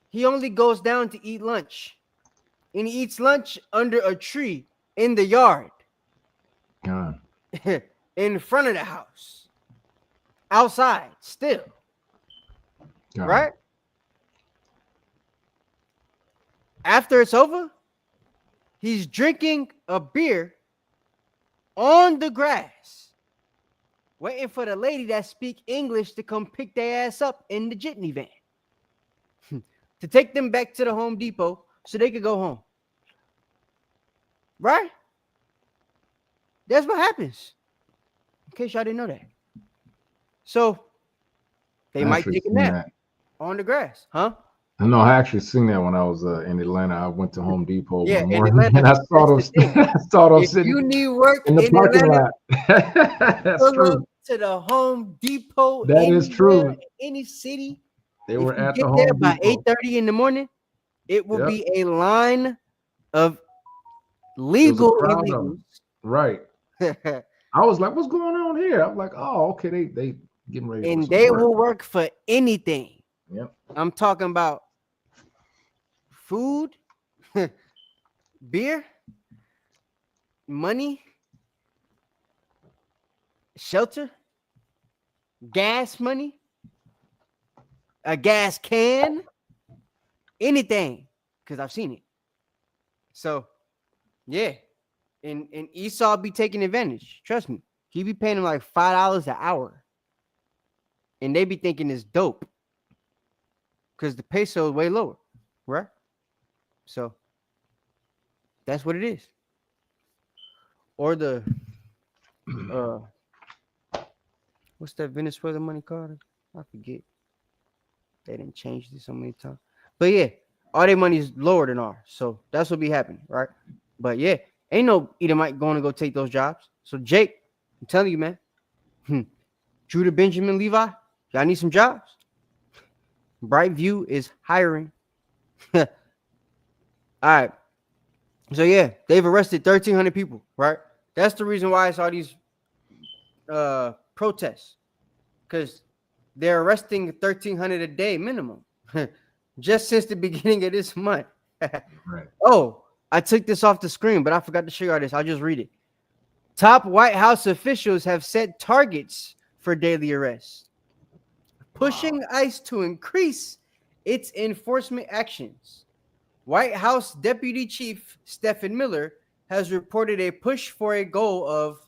He only goes down to eat lunch. And he eats lunch under a tree in the yard.
God.
In front of the house. Outside, still.
God.
Right? After it's over, he's drinking a beer on the grass, waiting for the lady that speak English to come pick their ass up in the jitney van to take them back to the Home Depot so they could go home. Right? That's what happens. In case y'all didn't know that. So they might take a nap on the grass, huh?
No, I actually seen that when I was in Atlanta. I went to Home Depot one morning,
Atlanta,
and I saw them sitting
you need work
in the parking
Atlanta,
lot. That's true.
To the Home Depot.
That is true.
Any city.
They were at
the
Home
there
Depot
by 8:30 in the morning. It will be a line of legal illegals.
Right. I was like, "What's going on here?" I'm like, "Oh, okay, they getting ready."
And they will work for anything.
Yep.
I'm talking about food, beer, money, shelter, gas money, a gas can, anything, because I've seen it. So, yeah. And Esau be taking advantage. Trust me. He be paying them like $5 an hour. And they be thinking it's dope. Because the peso is way lower. Right? So, that's what it is. Or the, what's that Venezuela money called? I forget. They didn't change this so many times. But yeah, all their money is lower than ours. So, that's what be happening. Right? But yeah. Ain't no Edomite going to go take those jobs. So, Jake, I'm telling you, man. Judah, Benjamin, Levi, y'all need some jobs. Brightview is hiring. All right. So, yeah, they've arrested 1,300 people, right? That's the reason why I saw these protests. Because they're arresting 1,300 a day minimum. Just since the beginning of this month.
Right.
Oh. I took this off the screen, but I forgot to show you all this. I'll just read it. Top White House officials have set targets for daily arrests, pushing ICE to increase its enforcement actions. White House Deputy Chief Stephen Miller has reported a push for a goal of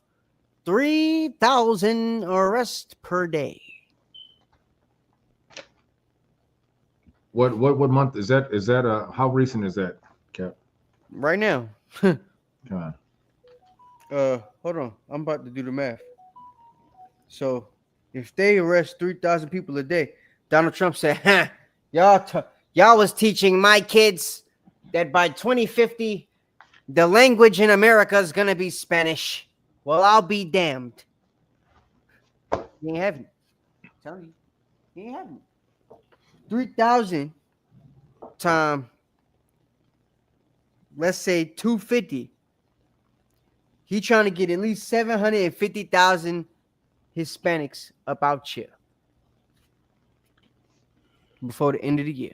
3,000 arrests per day.
What month is that? Is that how recent is that, Cap?
Right now.
Come on.
Hold on. I'm about to do the math. So, if they arrest 3,000 people a day, Donald Trump said, y'all was teaching my kids that by 2050 The language in America is gonna be Spanish. Well, I'll be damned. You ain't having it. I'm telling you, you ain't having it. 3,000 times, let's say 250. He trying to get at least 750,000 Hispanics up out here before the end of the year.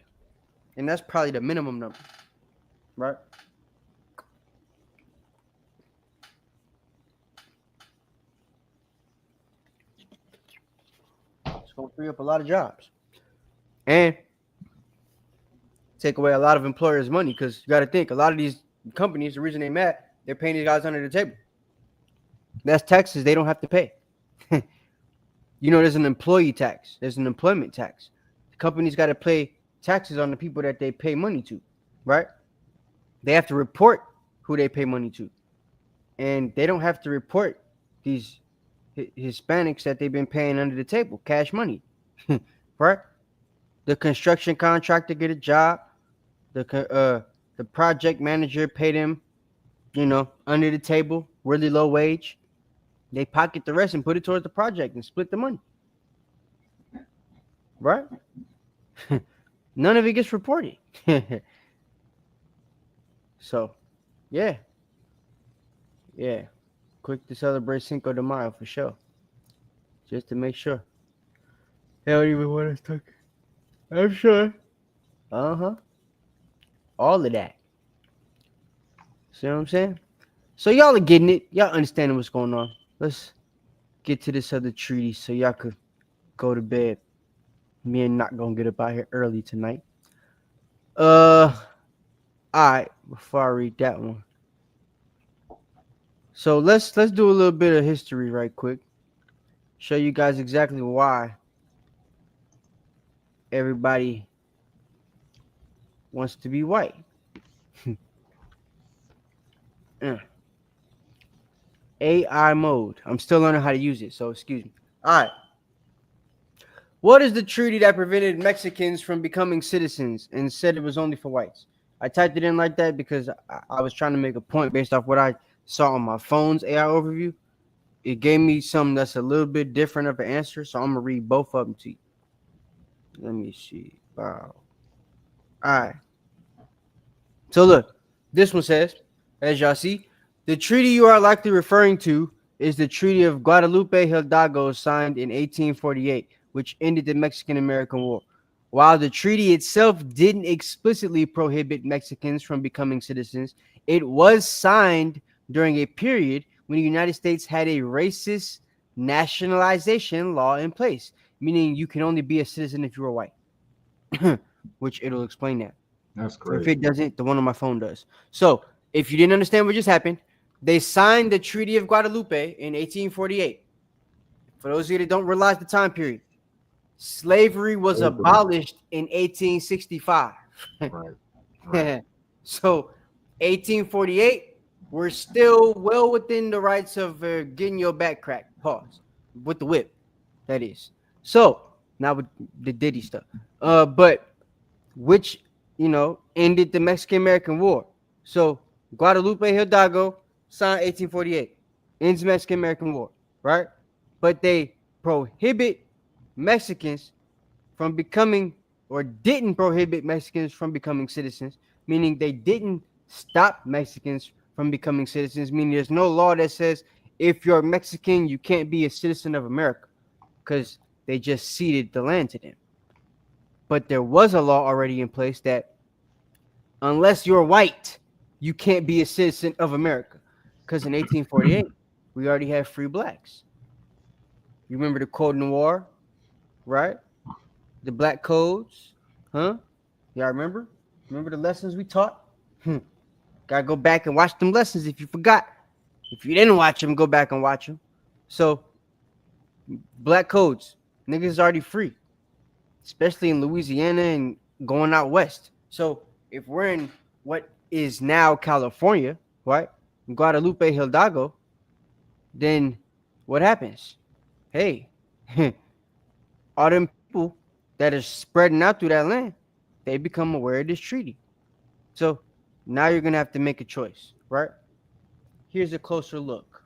And that's probably the minimum number, right? It's going to free up a lot of jobs. And take away a lot of employers' money, because you got to think, a lot of these companies, the reason they mad, they're paying these guys under the table. That's taxes they don't have to pay. You know, there's an employee tax. There's an employment tax. The companies got to pay taxes on the people that they pay money to, right? They have to report who they pay money to. And they don't have to report these Hispanics that they've been paying under the table, cash money, right? The construction contractor get a job. The project manager pay them, you know, under the table, really low wage. They pocket the rest and put it towards the project and split the money. Right? None of it gets reported. So, yeah. Yeah. Quick to celebrate Cinco de Mayo for sure. Just to make sure. They don't even want us talking. I'm sure. Uh-huh. All of that. See what I'm saying? So y'all are getting it. Y'all understanding what's going on. Let's get to this other treaty so y'all could go to bed. Me and not gonna get up out here early tonight. All right, before I read that one. So let's do a little bit of history right quick. Show you guys exactly why everybody wants to be white. AI mode. I'm still learning how to use it, so excuse me. All right. What is the treaty that prevented Mexicans from becoming citizens and said it was only for whites? I typed it in like that because I was trying to make a point based off what I saw on my phone's AI overview. It gave me something that's a little bit different of an answer, so I'm going to read both of them to you. Let me see. Wow. All right. So look, this one says, as y'all see, the treaty you are likely referring to is the Treaty of Guadalupe Hidalgo signed in 1848, which ended the Mexican-American War. While the treaty itself didn't explicitly prohibit Mexicans from becoming citizens, it was signed during a period when the United States had a racist nationalization law in place, meaning you can only be a citizen if you're white, which it'll explain that.
That's great.
If it doesn't, the one on my phone does. So if you didn't understand what just happened, they signed the Treaty of Guadalupe in 1848. For those of you that don't realize the time period, slavery was abolished in 1865. Right. So 1848, we're still well within the rights of getting your back cracked. Pause. With the whip, that is. So now with the Diddy stuff. But which, you know, ended the Mexican-American War. So Guadalupe Hidalgo signed 1848, ends Mexican-American War, right? But they prohibit Mexicans from becoming, or didn't prohibit Mexicans from becoming citizens, meaning they didn't stop Mexicans from becoming citizens, meaning there's no law that says if you're Mexican, you can't be a citizen of America, because they just ceded the land to them. But there was a law already in place that unless you're white, you can't be a citizen of America. Because in 1848, we already had free blacks. You remember the Code Noir, right? The black codes, huh? Y'all remember? Remember the lessons we taught? Gotta go back and watch them lessons if you forgot. If you didn't watch them, go back and watch them. So, black codes, niggas is already free, especially in Louisiana and going out west. So, if we're in what is now California, right? Guadalupe Hidalgo, then what happens? Hey, all them people that are spreading out through that land, they become aware of this treaty. So now you're going to have to make a choice. right? Here's a closer look.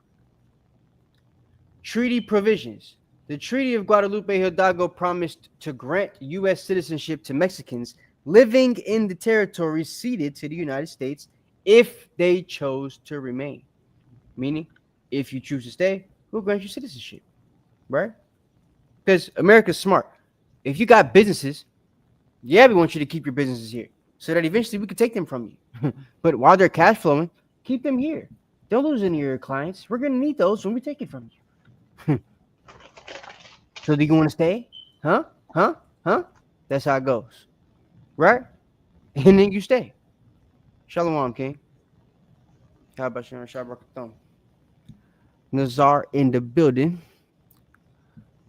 Treaty provisions. The Treaty of Guadalupe Hidalgo promised to grant U.S. citizenship to Mexicans living in the territories ceded to the United States if they chose to remain. Meaning, if you choose to stay, we'll grant you citizenship, right? Because America's smart. If you got businesses, yeah, we want you to keep your businesses here so that eventually we can take them from you. But while they're cash flowing, keep them here. Don't lose any of your clients. We're going to need those when we take it from you. So do you want to stay? Huh? That's how it goes. Right? And then you stay. Shalom, King. How about you? Shabbat Nazar in the building.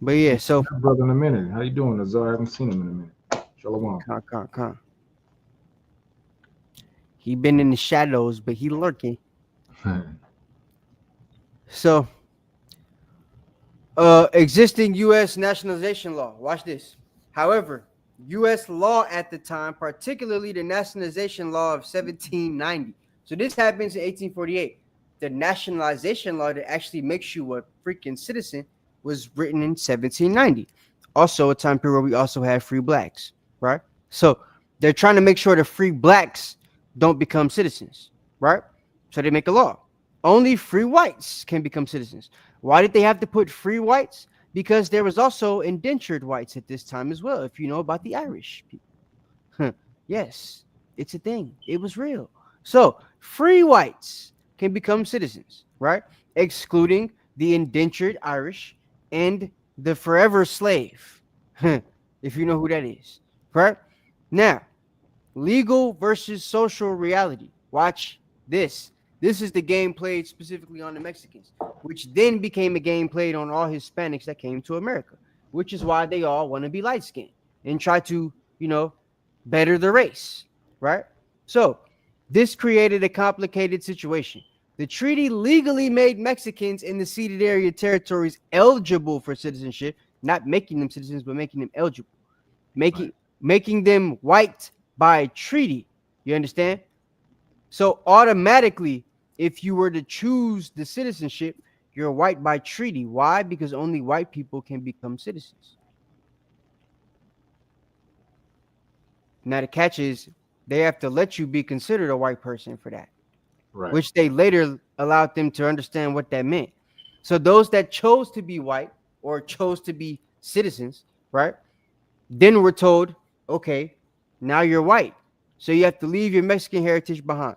But yeah, so
brother in a minute. How you doing, Nazar? I haven't seen him in a minute. Shalom.
Con. He been in the shadows, but he lurking. So existing U.S. nationalization law. Watch this. However, U.S. law at the time, particularly the nationalization law of 1790. So this happens in 1848. The nationalization law that actually makes you a freaking citizen was written in 1790. Also a time period where we also had free blacks, right? So they're trying to make sure the free blacks don't become citizens, right? So they make a law. Only free whites can become citizens. Why did they have to put free whites? Because there was also indentured whites at this time as well, if you know about the Irish people. Yes, it's a thing. It was real. So free whites can become citizens, right? Excluding the indentured Irish and the forever slave, if you know who that is, right? Now, legal versus social reality. Watch this. This is the game played specifically on the Mexicans, which then became a game played on all Hispanics that came to America, which is why they all want to be light-skinned and try to, better the race, right? So this created a complicated situation. The treaty legally made Mexicans in the ceded area territories eligible for citizenship, not making them citizens, but making them eligible, making them white by treaty. You understand? So automatically, if you were to choose the citizenship, you're white by treaty. Why? Because only white people can become citizens. Now the catch is they have to let you be considered a white person for that, right? Which they later allowed them to understand what that meant. So those that chose to be white or chose to be citizens, right, then were told, okay, now you're white. So you have to leave your Mexican heritage behind.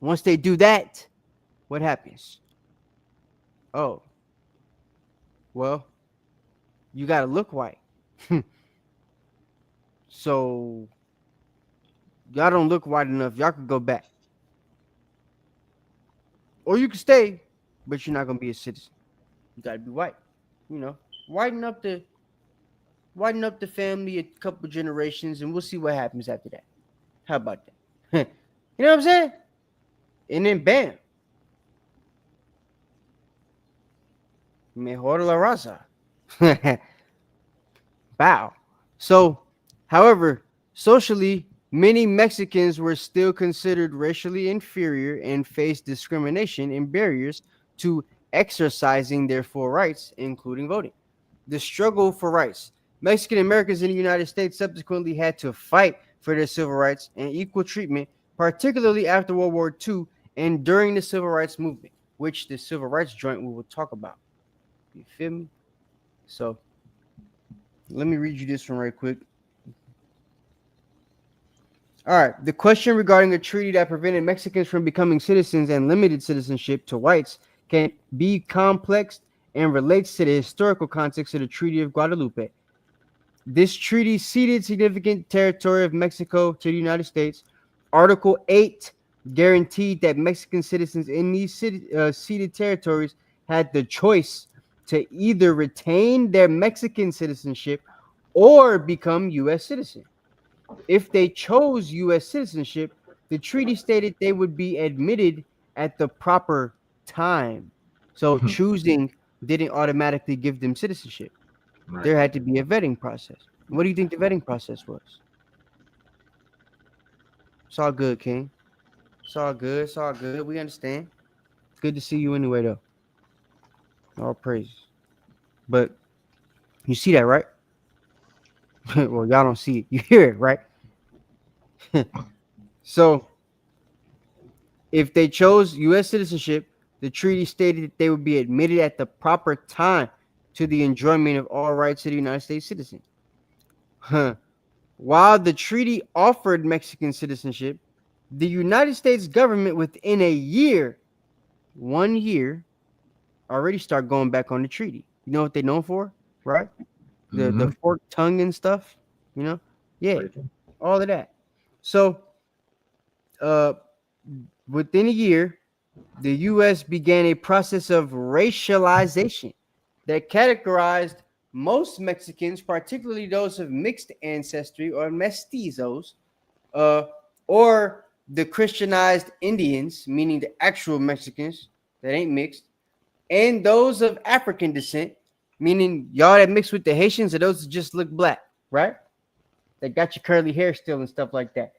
Once they do that, what happens? Oh, well, you got to look white. So y'all don't look white enough. Y'all could go back. Or you can stay, but you're not going to be a citizen. You got to be white. Whiten up the family a couple generations, and we'll see what happens after that. How about that? You know what I'm saying? And then bam. Mejor la raza. Bow. So, however, socially, many Mexicans were still considered racially inferior and faced discrimination and barriers to exercising their full rights, including voting. The struggle for rights. Mexican Americans in the United States subsequently had to fight for their civil rights and equal treatment, particularly after World War II and during the Civil Rights Movement, which the Civil Rights Joint we will talk about. You feel me? So, let me read you this one right quick. All right. The question regarding a treaty that prevented Mexicans from becoming citizens and limited citizenship to whites can be complex and relates to the historical context of the Treaty of Guadalupe. This treaty ceded significant territory of Mexico to the United States. Article 8 guaranteed that Mexican citizens in these ceded territories had the choice to either retain their Mexican citizenship or become U.S. citizens. If they chose U.S. citizenship, the treaty stated they would be admitted at the proper time. So choosing didn't automatically give them citizenship. Right. There had to be a vetting process. What do you think the vetting process was? It's all good, King. It's all good. It's all good. We understand. It's good to see you anyway, though. All praise. But you see that, right? Well, y'all don't see it. You hear it, right? So, if they chose U.S. citizenship, the treaty stated that they would be admitted at the proper time to the enjoyment of all rights of the United States citizen. While the treaty offered Mexican citizenship, the United States government within a year, 1 year, already start going back on the treaty. You know what they're known for, right? The forked tongue and stuff, you know? Yeah, all of that. So, within a year, the U.S. began a process of racialization that categorized most Mexicans, particularly those of mixed ancestry or mestizos, or the Christianized Indians, meaning the actual Mexicans that ain't mixed, and those of African descent, meaning y'all that mix with the Haitians or those that just look black, right? That got your curly hair still and stuff like that,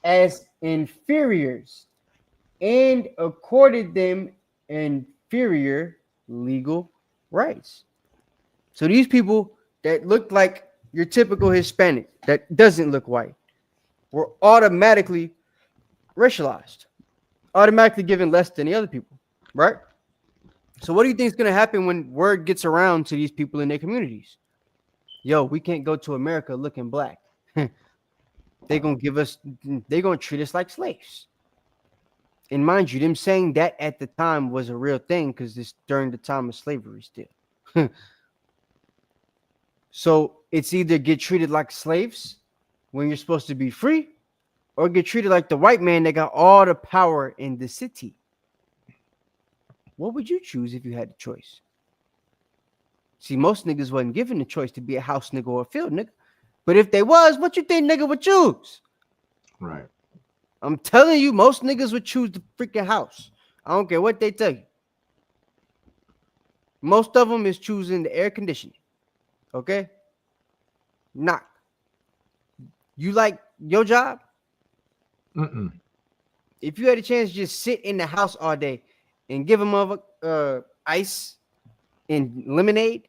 as inferiors, and accorded them inferior legal rights. So these people that look like your typical Hispanic that doesn't look white were automatically racialized, automatically given less than the other people, right? So what do you think is going to happen when word gets around to these people in their communities? Yo, we can't go to America looking black. They're going to treat us like slaves. And mind you, them saying that at the time was a real thing because it's during the time of slavery still. So it's either get treated like slaves when you're supposed to be free, or get treated like the white man that got all the power in the city. What would you choose if you had the choice? See, most niggas wasn't given the choice to be a house nigga or a field nigga. But if they was, what you think nigga would choose?
Right.
I'm telling you, most niggas would choose the freaking house. I don't care what they tell you. Most of them is choosing the air conditioning. Okay? Knock. You like your job?
Mm-mm.
If you had a chance to just sit in the house all day and give them ice and lemonade,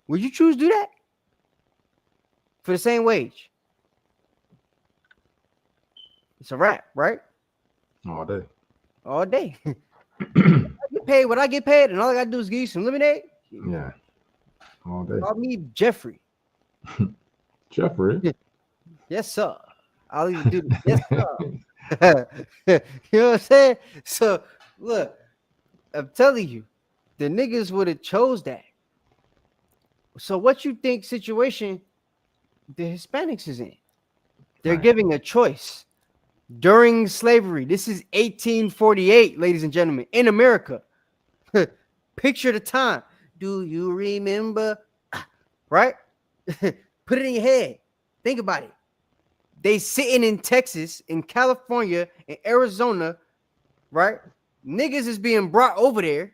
would you choose to do that? For the same wage? It's a wrap, right?
All day.
All day. I get paid what I get paid, and all I gotta do is give you some lemonade.
Yeah. All day.
Call me Jeffrey.
Jeffrey?
Yes, sir. I'll even do this. Yes, sir. You know what I'm saying? So, look, I'm telling you, the niggas would have chose that. So what you think situation the Hispanics is in? They're giving a choice. During slavery, this is 1848, ladies and gentlemen, in America. Picture the time. Do you remember? Right? Put it in your head. Think about it. They sitting in Texas, in California, in Arizona, right? Niggas is being brought over there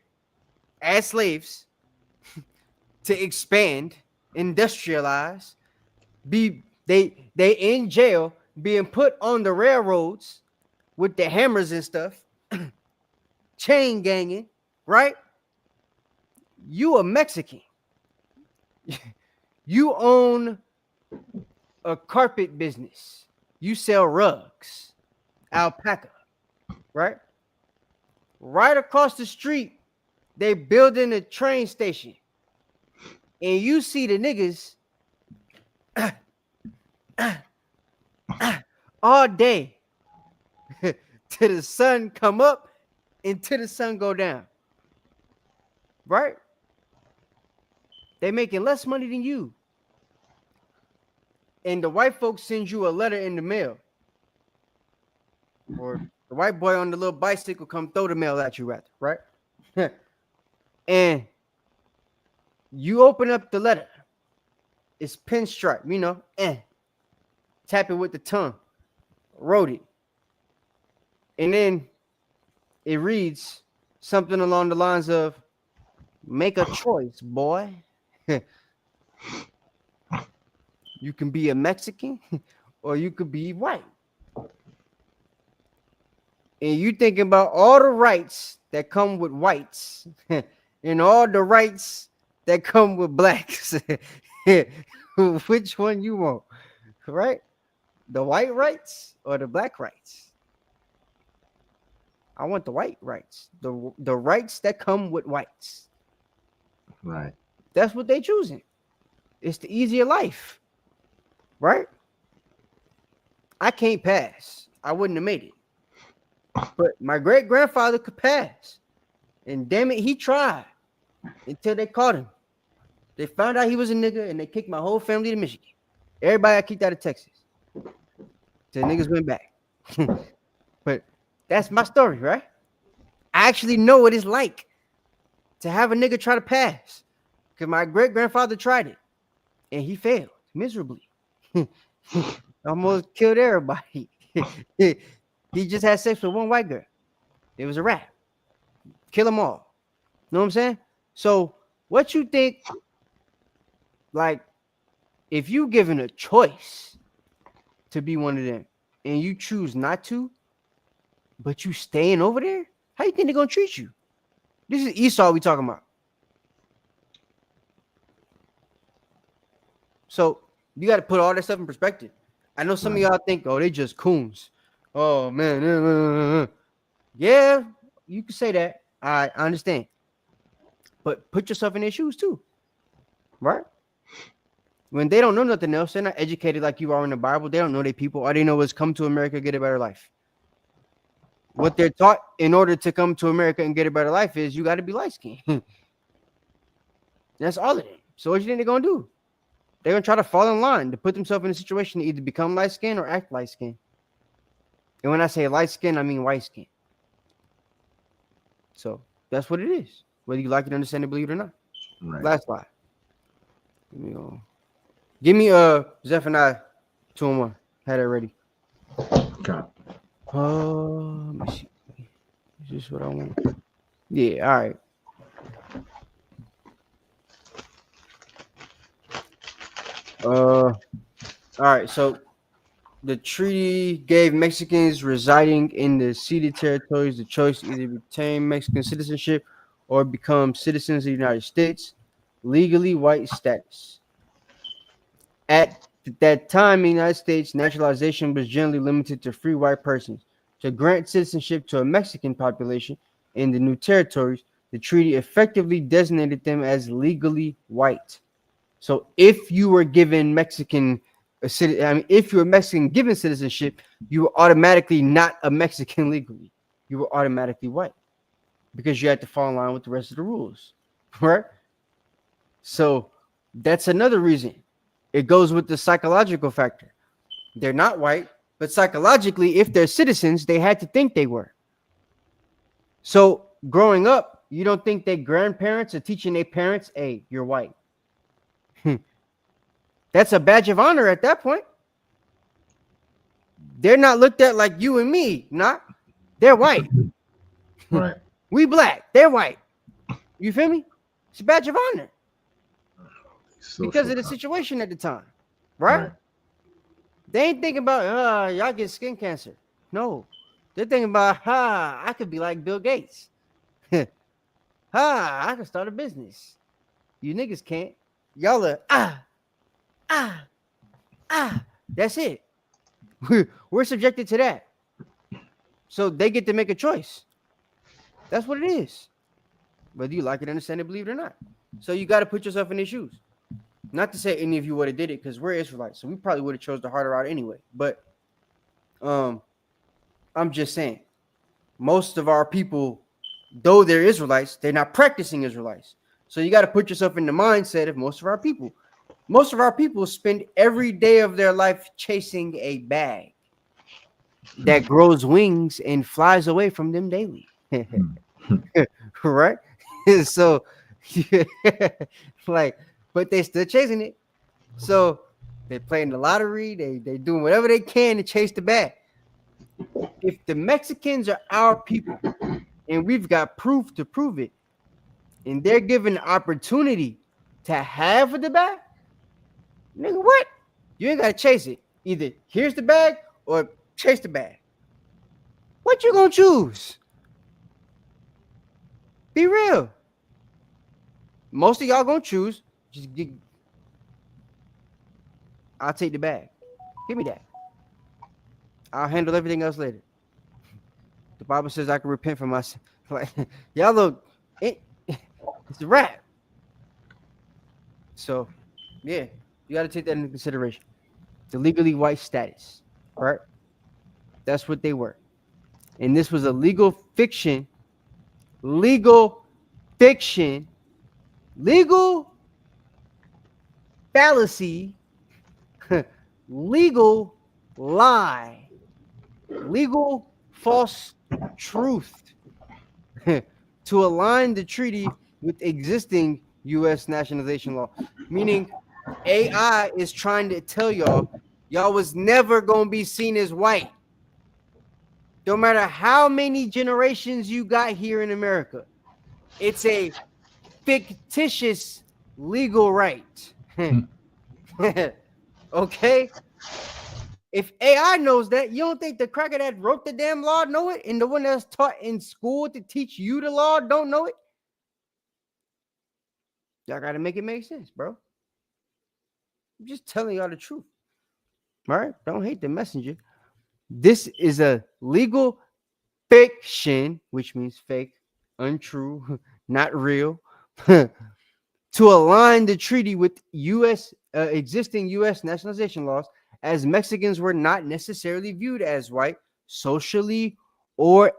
as slaves to expand, industrialize, they in jail, being put on the railroads with the hammers and stuff, chain ganging, right? You a Mexican. You own a carpet business. You sell rugs, alpaca, right? Right across the street, they building a train station. And you see the niggas all day till the sun come up and till the sun go down. Right? They making less money than you. And the white folks send you a letter in the mail. Or the white boy on the little bicycle come throw the mail at you, rather, right? And you open up the letter. It's pinstripe, you know, tap it with the tongue. Wrote it. And then it reads something along the lines of, make a choice, boy. You can be a Mexican or you could be white. and you thinking about all the rights that come with whites and all the rights that come with blacks. Which one you want, right? The white rights or the black rights? I want the white rights, the rights that come with whites.
Right.
That's what they choosing. It's the easier life, right? I can't pass. I wouldn't have made it. But my great grandfather could pass. And damn it, he tried until they caught him. They found out he was a nigga and they kicked my whole family to Michigan. Everybody got kicked out of Texas. The niggas went back. But that's my story, right? I actually know what it's like to have a nigga try to pass. Because my great grandfather tried it and he failed miserably. Almost killed everybody. He just had sex with one white girl. It was a wrap. Kill them all. Know what I'm saying? So what you think, like, if you given a choice to be one of them and you choose not to, but you staying over there, how you think they're going to treat you? This is Esau we talking about. So you got to put all that stuff in perspective. I know some of y'all think, oh, they just coons. Oh, man. Yeah, you can say that. I understand. But put yourself in their shoes too, right? When they don't know nothing else, they're not educated like you are in the Bible. They don't know their people. All they know is come to America, get a better life. What they're taught in order to come to America and get a better life is you got to be light-skinned. That's all of them. So what do you think they're going to do? They're going to try to fall in line to put themselves in a situation to either become light-skinned or act light-skinned. And when I say light-skinned, I mean white-skinned. So that's what it is. Whether you like it, understand it, believe it or not.
Right.
Last slide. Give me Zephaniah 2:1. Had it ready.
Okay.
Let me see. Is this what I want? Yeah, all right. All right, so the treaty gave Mexicans residing in the ceded territories the choice to either retain Mexican citizenship or become citizens of the United States, legally white status. At that time in the United States, naturalization was generally limited to free white persons. To grant citizenship to a Mexican population in the new territories, the treaty effectively designated them as legally white. So if you were given if you were Mexican given citizenship, you were automatically not a Mexican legally. You were automatically white because you had to fall in line with the rest of the rules, right? So that's another reason. It goes with the psychological factor. They're not white, but psychologically, if they're citizens, they had to think they were. So growing up, you don't think their grandparents are teaching their parents, hey, you're white. That's a badge of honor at that point. They're not looked at like you and me. Not. They're white.
Right.
We black. They're white. You feel me? It's a badge of honor. Because of the situation at the time. Right? They ain't thinking about, y'all get skin cancer. No. They're thinking about, I could be like Bill Gates. I can start a business. You niggas can't. Y'all are, that's it. We're subjected to that. So they get to make a choice. That's what it is. Whether you like it, understand it, believe it or not. So you got to put yourself in their shoes. Not to say any of you would have did it, because we're Israelites, so we probably would have chose the harder route anyway. But I'm just saying, most of our people, though they're Israelites, they're not practicing Israelites. So you got to put yourself in the mindset of most of our people. Most of our people spend every day of their life chasing a bag that grows wings and flies away from them daily. Right? So, but they still chasing it. So they're playing the lottery. They doing whatever they can to chase the bag. If the Mexicans are our people and we've got proof to prove it, and they're given the opportunity to have the bag, nigga, what? You ain't got to chase it. Either here's the bag or chase the bag. What you gonna choose? Be real. Most of y'all gonna choose. I'll take the bag. Give me that. I'll handle everything else later. The Bible says I can repent for my sin. Like, y'all look, it's a wrap. So, yeah, you got to take that into consideration. The legally white status, right? That's what they were. And this was a legal fiction, legal fallacy, legal lie, legal false truth to align the treaty with existing U.S. nationalization law. Meaning AI is trying to tell y'all was never going to be seen as white. No matter how many generations you got here in America, it's a fictitious legal right. Okay? If AI knows that, you don't think the cracker that wrote the damn law know it, and the one that's taught in school to teach you the law don't know it? Y'all got to make it make sense, bro. I'm just telling y'all the truth. All right? Don't hate the messenger. This is a legal fiction, which means fake, untrue, not real, to align the treaty with existing U.S. nationalization laws, as Mexicans were not necessarily viewed as white socially or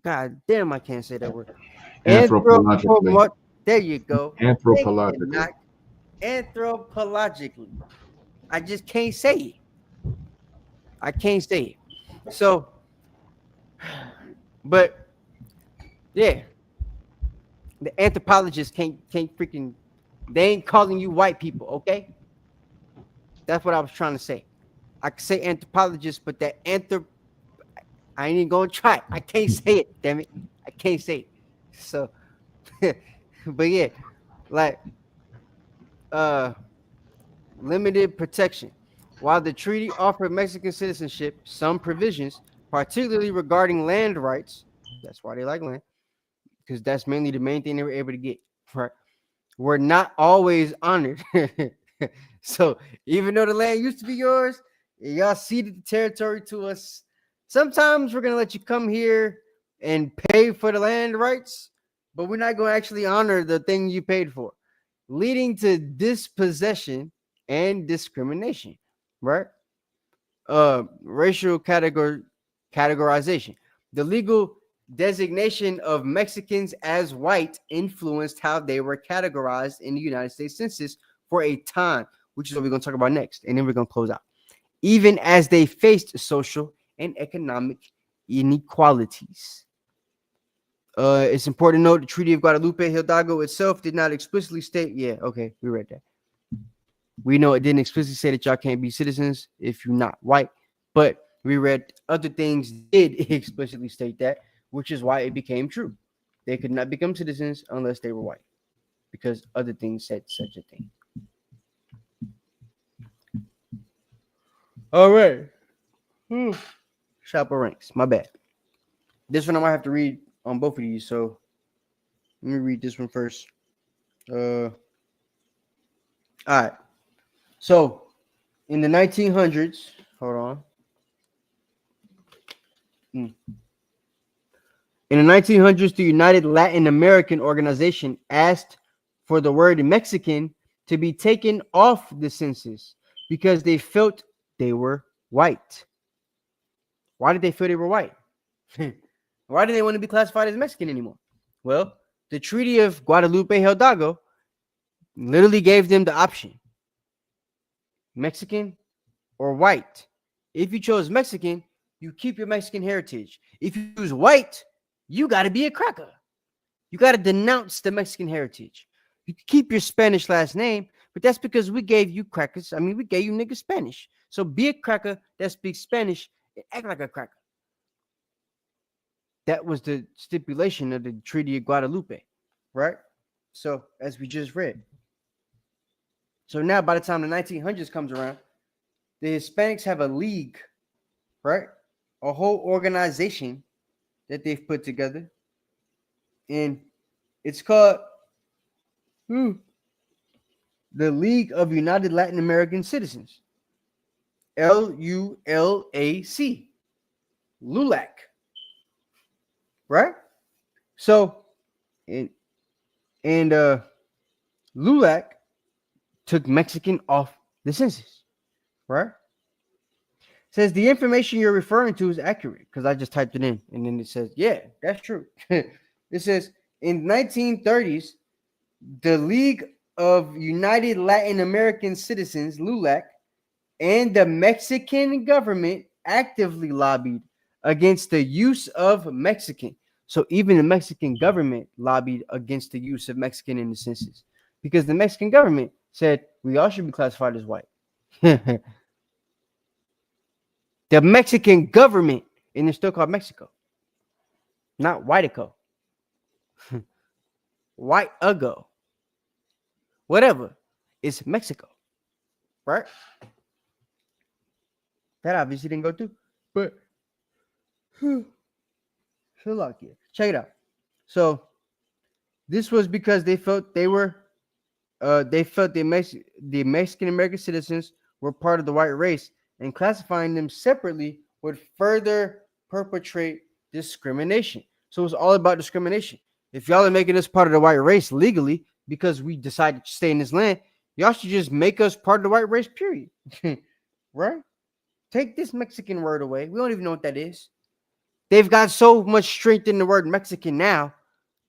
God damn, I can't say that word.
Anthropologically.
There you go.
Anthropologically.
Anthropologically. I just can't say it. I can't say it. So, but yeah, the anthropologists can't freaking, they ain't calling you white people, okay? That's what I was trying to say. I can say anthropologist, but that I ain't even gonna try. I can't say it, damn it. I can't say it. So, but yeah, like, limited protection. While the treaty offered Mexican citizenship some provisions, particularly regarding land rights, that's why they like land, because that's mainly the main thing they were able to get, right? Were not always honored. So even though the land used to be yours, y'all ceded the territory to us. Sometimes we're gonna let you come here and pay for the land rights, but we're not gonna actually honor the thing you paid for, leading to dispossession and discrimination, right? Racial categorization. The legal designation of Mexicans as white influenced how they were categorized in the United States Census for a time, which is what we're going to talk about next, and then we're going to close out. Even as they faced social and economic inequalities. It's important to note the Treaty of Guadalupe Hidalgo itself did not explicitly state, yeah, okay, we read that. We know it didn't explicitly say that y'all can't be citizens if you're not white, but we read other things did explicitly state that, which is why it became true. They could not become citizens unless they were white, because other things said such a thing. All right. Shopper ranks. My bad. This one I might have to read on both of these, so let me read this one first. All right. So in the 1900s, hold on. In the 1900s, the United Latin American Organization asked for the word Mexican to be taken off the census because they felt they were white. Why did they feel they were white? Why did they want to be classified as Mexican anymore? Well, the Treaty of Guadalupe Hidalgo literally gave them the option: Mexican or white. If you chose Mexican, you keep your Mexican heritage. If you choose white, you got to be a cracker. You got to denounce the Mexican heritage. You can keep your Spanish last name, but that's because we gave you crackers. I mean, we gave you niggas Spanish. So be a cracker that speaks Spanish and act like a cracker. That was the stipulation of the Treaty of Guadalupe, right? So, as we just read. So now, by the time the 1900s comes around, the Hispanics have a league, right? A whole organization that they've put together. And it's called the League of United Latin American Citizens. LULAC. LULAC. Right? So, and LULAC took Mexican off the census. Right? Says the information you're referring to is accurate because I just typed it in and then it says, yeah, that's true. It says in 1930s, the League of United Latin American Citizens, LULAC, and the Mexican government actively lobbied against the use of Mexican. So even the Mexican government lobbied against the use of Mexican in the census because the Mexican government said we all should be classified as white. The Mexican government, and they're still called Mexico, not Whiteico. White ago. Whatever. It's Mexico. Right? That obviously didn't go through. But good luck here. Check it out. So this was because they felt the Mexican American citizens were part of the white race, and classifying them separately would further perpetrate discrimination. So it's all about discrimination. If y'all are making us part of the white race legally because we decided to stay in this land, y'all should just make us part of the white race, period. Right? Take this Mexican word away. We don't even know what that is. They've got so much strength in the word Mexican now,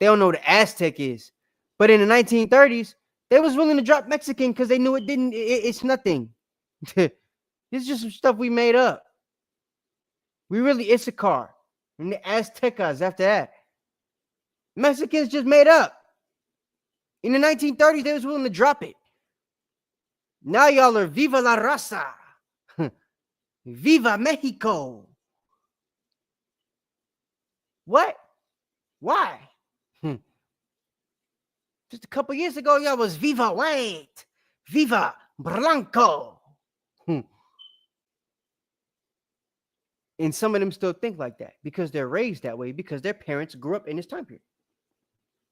they don't know what Aztec is. But in the 1930s, they was willing to drop Mexican because they knew it's nothing. It's just some stuff we made up. We really Issachar and the Aztecas after that. Mexicans just made up. In the 1930s, they was willing to drop it. Now y'all are Viva la Raza. Viva Mexico. What? Why? Just a couple years ago, y'all was Viva White. Viva Blanco. And some of them still think like that because they're raised that way because their parents grew up in this time period.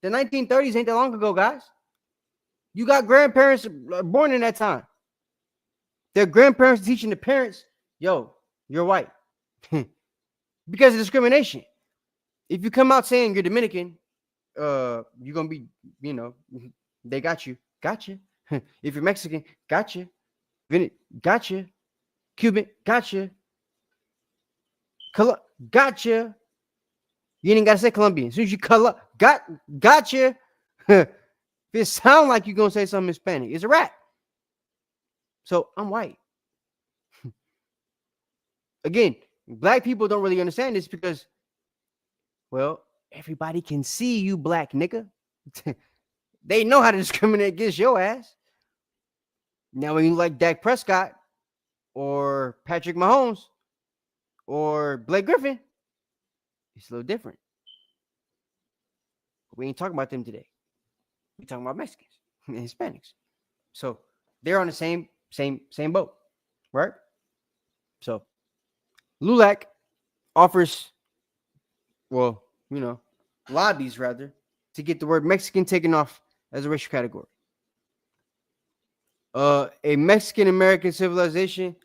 The 1930s ain't that long ago, guys. You got grandparents born in that time. Their grandparents teaching the parents, yo, you're white. Because of discrimination. If you come out saying you're Dominican, you're going to be, they got you. Gotcha. If you're Mexican, gotcha. Gotcha. Cuban, gotcha. Gotcha. You ain't got to say Colombian. As soon as you gotcha. If it sound like you're going to say something Hispanic, it's a rap. So I'm white. Again, black people don't really understand this because, well, everybody can see you black nigga. They know how to discriminate against your ass. Now, when you like Dak Prescott or Patrick Mahomes or Blake Griffin, it's a little different. We ain't talking about them today. We're talking about Mexicans and Hispanics. So they're on the same boat, right? So LULAC offers, lobbies rather, to get the word Mexican taken off as a racial category. A Mexican American civilization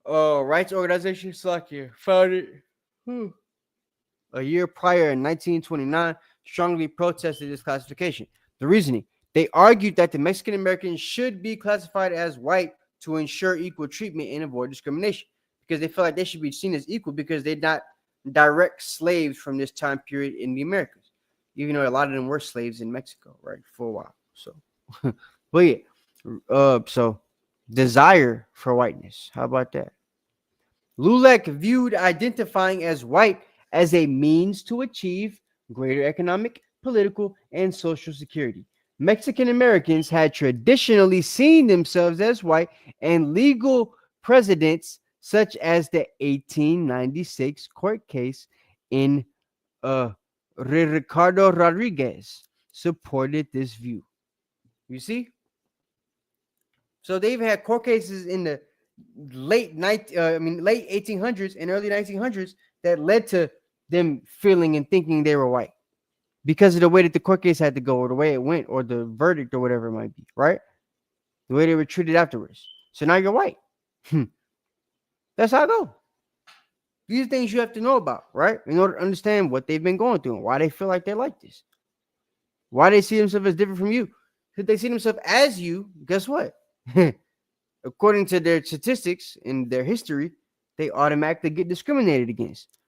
rights organization, founded a year prior in 1929, strongly protested this classification. The reasoning: they argued that the Mexican Americans should be classified as white to ensure equal treatment and avoid discrimination, because they feel like they should be seen as equal because they're not direct slaves from this time period in the Americas, even though a lot of them were slaves in Mexico, right, for a while. So, but yeah, so desire for whiteness. How about that? LULAC viewed identifying as white as a means to achieve greater economic, political, and social security. Mexican Americans had traditionally seen themselves as white, and legal precedents such as the 1896 court case in Ricardo Rodriguez supported this view. You see? So they've had court cases in the late 1800s and early 1900s that led to them feeling and thinking they were white because of the way that the court case had to go, or the way it went, or the verdict, or whatever it might be, right? The way they were treated afterwards. So now you're white. That's how I go. These are things you have to know about, right? In order to understand what they've been going through and why they feel like they're like this. Why they see themselves as different from you. If they see themselves as you, guess what? According to their statistics and their history, they automatically get discriminated against.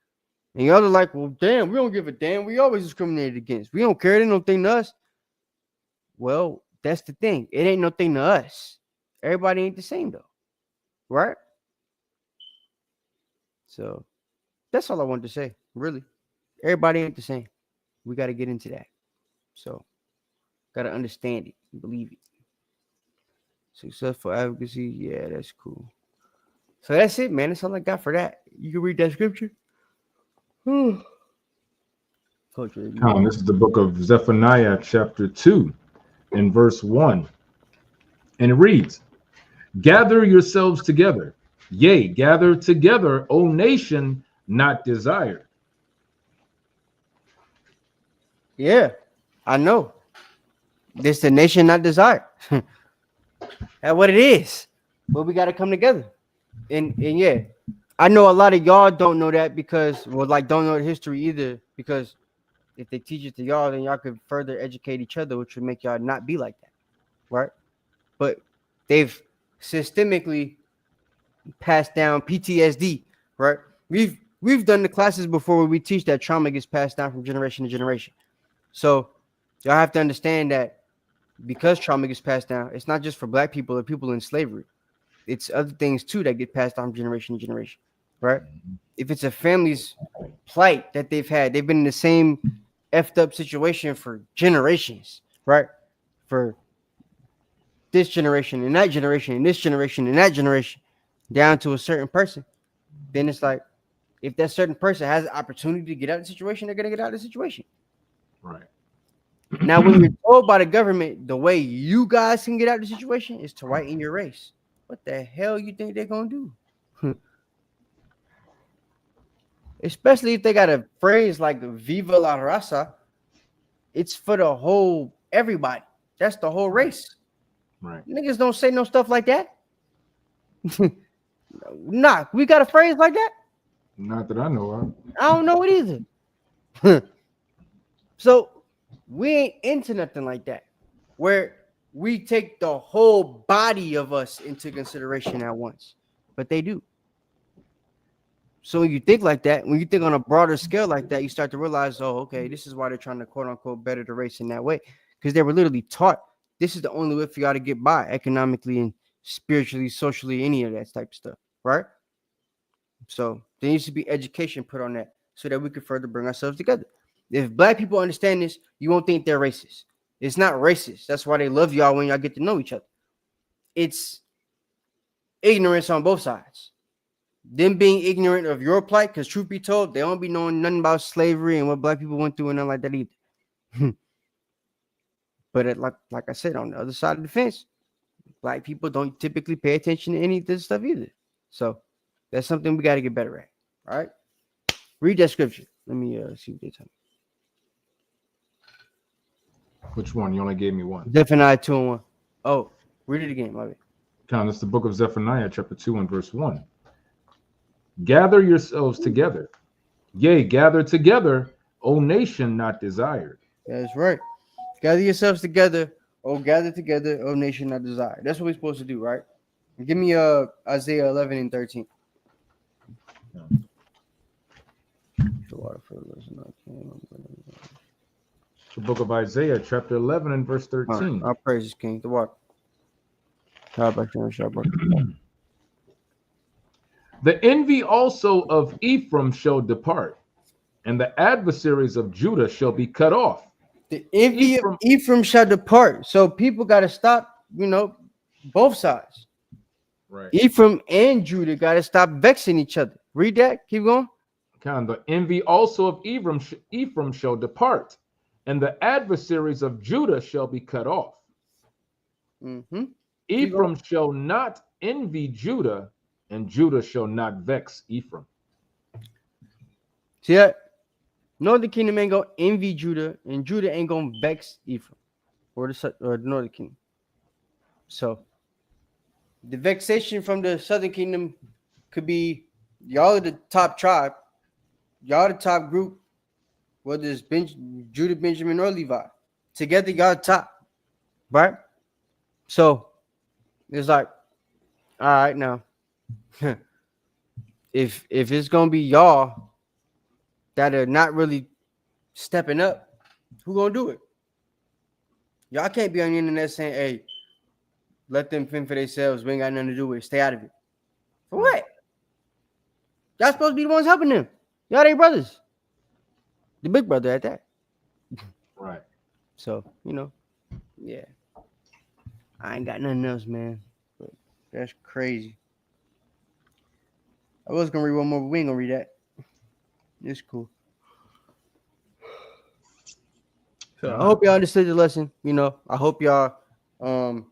And y'all are like, well, damn, we don't give a damn. We always discriminated against. We don't care. It ain't no thing to us. Well, that's the thing. It ain't no thing to us. Everybody ain't the same, though. Right? So that's all I wanted to say, really. Everybody ain't the same. We got to get into that. So, got to understand it, believe it. Successful advocacy, yeah, that's cool. So that's it, man. That's all I got for that. You can read that scripture.
This is the book of Zephaniah, chapter 2, and verse 1. And it reads, gather yourselves together. Yea, gather together, O nation not desired.
Yeah, I know. This the nation not desired. That's what it is. But we got to come together. And yeah, I know a lot of y'all don't know that because, well, like, don't know the history either, because if they teach it to y'all, then y'all could further educate each other, which would make y'all not be like that, right? But they've systemically passed down PTSD, right? We've done the classes before where we teach that trauma gets passed down from generation to generation. So y'all have to understand that because trauma gets passed down, it's not just for black people or people in slavery. It's other things too that get passed down from generation to generation, right? If it's a family's plight that they've had, they've been in the same effed up situation for generations, right? For this generation and that generation and this generation and that generation, down to a certain person. Then it's like, if that certain person has the opportunity to get out of the situation, they're gonna get out of the situation.
Right.
Now, when you're told by the government the way you guys can get out of the situation is to whiten your race, what the hell you think they're gonna do? Especially if they got a phrase like "Viva la raza," it's for the whole everybody. That's the whole race.
Right.
Niggas don't say no stuff like that. Nah, we got a phrase like that.
Not that I know of.
I don't know it either. So we ain't into nothing like that, where we take the whole body of us into consideration at once. But they do. So when you think like that, when you think on a broader scale like that, you start to realize, oh, okay, this is why they're trying to quote unquote better the race in that way. Because they were literally taught this is the only way for y'all to get by economically and spiritually, socially, any of that type of stuff, right? So there needs to be education put on that so that we can further bring ourselves together. If black people understand this, you won't think they're racist. It's not racist. That's why they love y'all when y'all get to know each other. It's ignorance on both sides. Them being ignorant of your plight, because truth be told, they don't be knowing nothing about slavery and what black people went through and nothing like that either. But like I said, on the other side of the fence, black people don't typically pay attention to any of this stuff either. So that's something we got to get better at. All right. Read that scripture. Let me see what they tell me.
Which one? You only gave me one.
Zephaniah 2 and 1. Oh, read it again, my bad.
It's the book of Zephaniah, chapter 2 and verse 1. Gather yourselves together. Yea, gather together, O nation not desired.
That's right. Gather yourselves together, gather together, O nation not desired. That's what we're supposed to do, right? Give me Isaiah 11 and 13.
The book of Isaiah, chapter 11 and verse 13.
Our praises, King. The water.
The envy also of Ephraim shall depart, and the adversaries of Judah shall be cut off.
The envy of Ephraim shall depart. So people got to stop, both sides.
Right.
Ephraim and Judah got to stop vexing each other. Read that. Keep going.
The envy also of Ephraim shall depart, and the adversaries of Judah shall be cut off.
Mm-hmm.
Ephraim shall not envy Judah,
and Judah shall not vex Ephraim.
See that? Northern kingdom ain't gonna envy Judah, and Judah ain't gonna vex Ephraim or the northern kingdom. So the vexation from the southern kingdom could be y'all are the top tribe, y'all the top group, whether it's Judah, Benjamin, or Levi. Together, y'all top, right? So it's like, all right, now, if it's gonna be y'all that are not really stepping up, who gonna do it? Y'all can't be on the internet saying, "Hey, let them fend for themselves. We ain't got nothing to do with it. Stay out of it." For what? Y'all supposed to be the ones helping them. Y'all they brothers. The big brother at that.
Right.
So, yeah. I ain't got nothing else, man. But that's crazy. I was gonna read one more, but we ain't gonna read that. It's cool. So I hope y'all understood the lesson. I hope y'all kind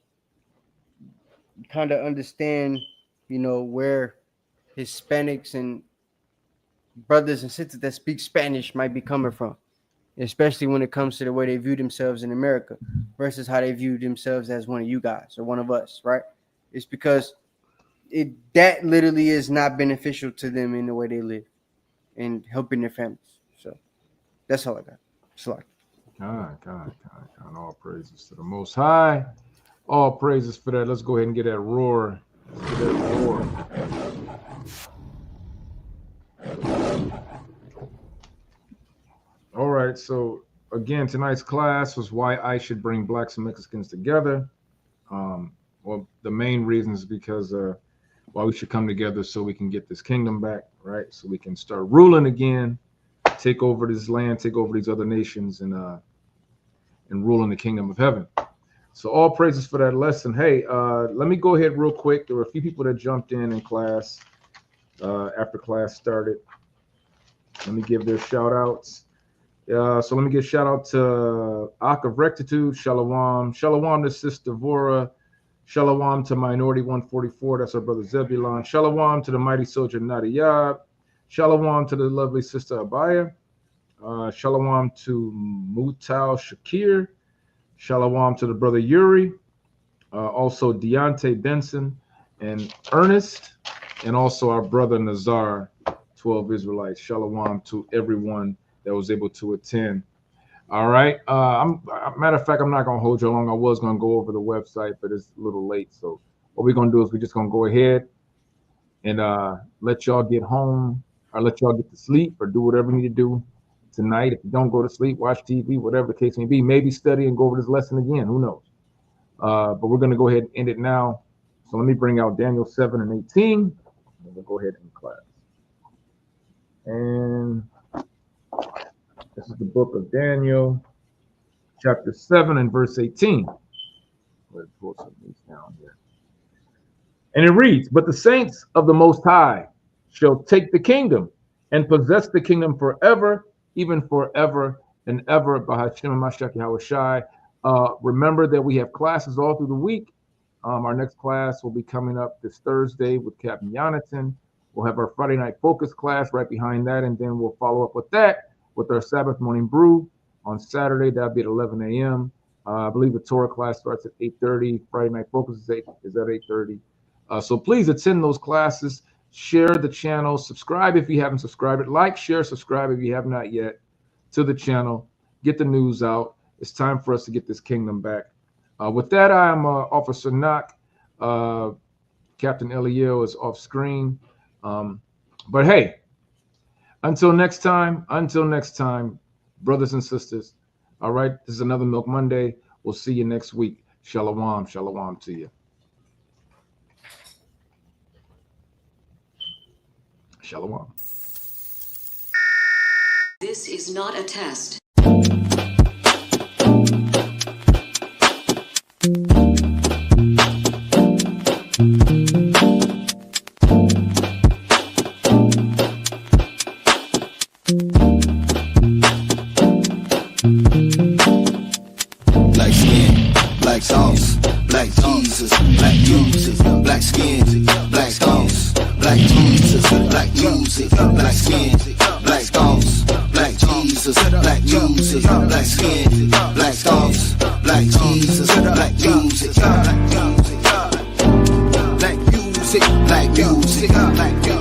of understand, where Hispanics and brothers and sisters that speak Spanish might be coming from, especially when it comes to the way they view themselves in America versus how they view themselves as one of you guys or one of us, right? It's because that literally is not beneficial to them in the way they live and helping their families. So that's all I got. Sorry.
God. All praises to the Most High. All praises for that. Let's go ahead and get that roar. All right. So again, tonight's class was why I should bring blacks and Mexicans together. Well, the main reason is because why we should come together so we can get this kingdom back, right? So we can start ruling again, take over this land, take over these other nations, and rule in the kingdom of heaven. So all praises for that lesson. Hey, let me go ahead real quick. There were a few people that jumped in class after class started. Let me give their shout outs. So let me give a shout out to Ak of Rectitude, Shalom. Shalom to Sister Vora. Shalom to Minority 144. That's our brother Zebulon. Shalom to the mighty soldier Nadiyab. Shalom to the lovely Sister Abaya. Shalom to Mutal Shakir. Shalom to the brother Yuri. Also Deontay Benson and Ernest. And also our brother Nazar, 12 Israelites. Shalom to everyone that was able to attend. All right. Matter of fact, I'm not going to hold you long. I was going to go over the website, but it's a little late. So what we're going to do is we're just going to go ahead and let y'all get home or let y'all get to sleep or do whatever you need to do tonight. If you don't go to sleep, watch TV, whatever the case may be, maybe study and go over this lesson again. Who knows? But we're going to go ahead and end it now. So let me bring out Daniel 7 and 18. And we'll go ahead and end class. And this is the book of Daniel, chapter 7 and verse 18. Let's pull some of these down here. And it reads, "But the saints of the Most High shall take the kingdom and possess the kingdom forever, even forever and ever." Remember that we have classes all through the week. Our next class will be coming up this Thursday with Captain Jonathan. We'll have our Friday night focus class right behind that, and then we'll follow up with that with our Sabbath morning brew on Saturday. That'll be at 11 a.m. I believe the Torah class starts at 8:30. Friday night focus is at 8:30. So please attend those classes. Share the channel. Subscribe if you haven't subscribed. Like, share, subscribe if you have not yet to the channel. Get the news out. It's time for us to get this kingdom back. With that, I am Officer Knock. Captain Eliel is off screen. But hey, until next time, brothers and sisters. All right, this is another Milk Monday. We'll see you next week. Shalom, shalom to you. Shalom.
This is not a test.
Black skin, black sauce, black Jesus, black users, black skin, black stones. black music, black skin, black thoughts, black Jesus, black music, black skin, black thoughts, black Jesus, black music, black music, black music, black music, black music.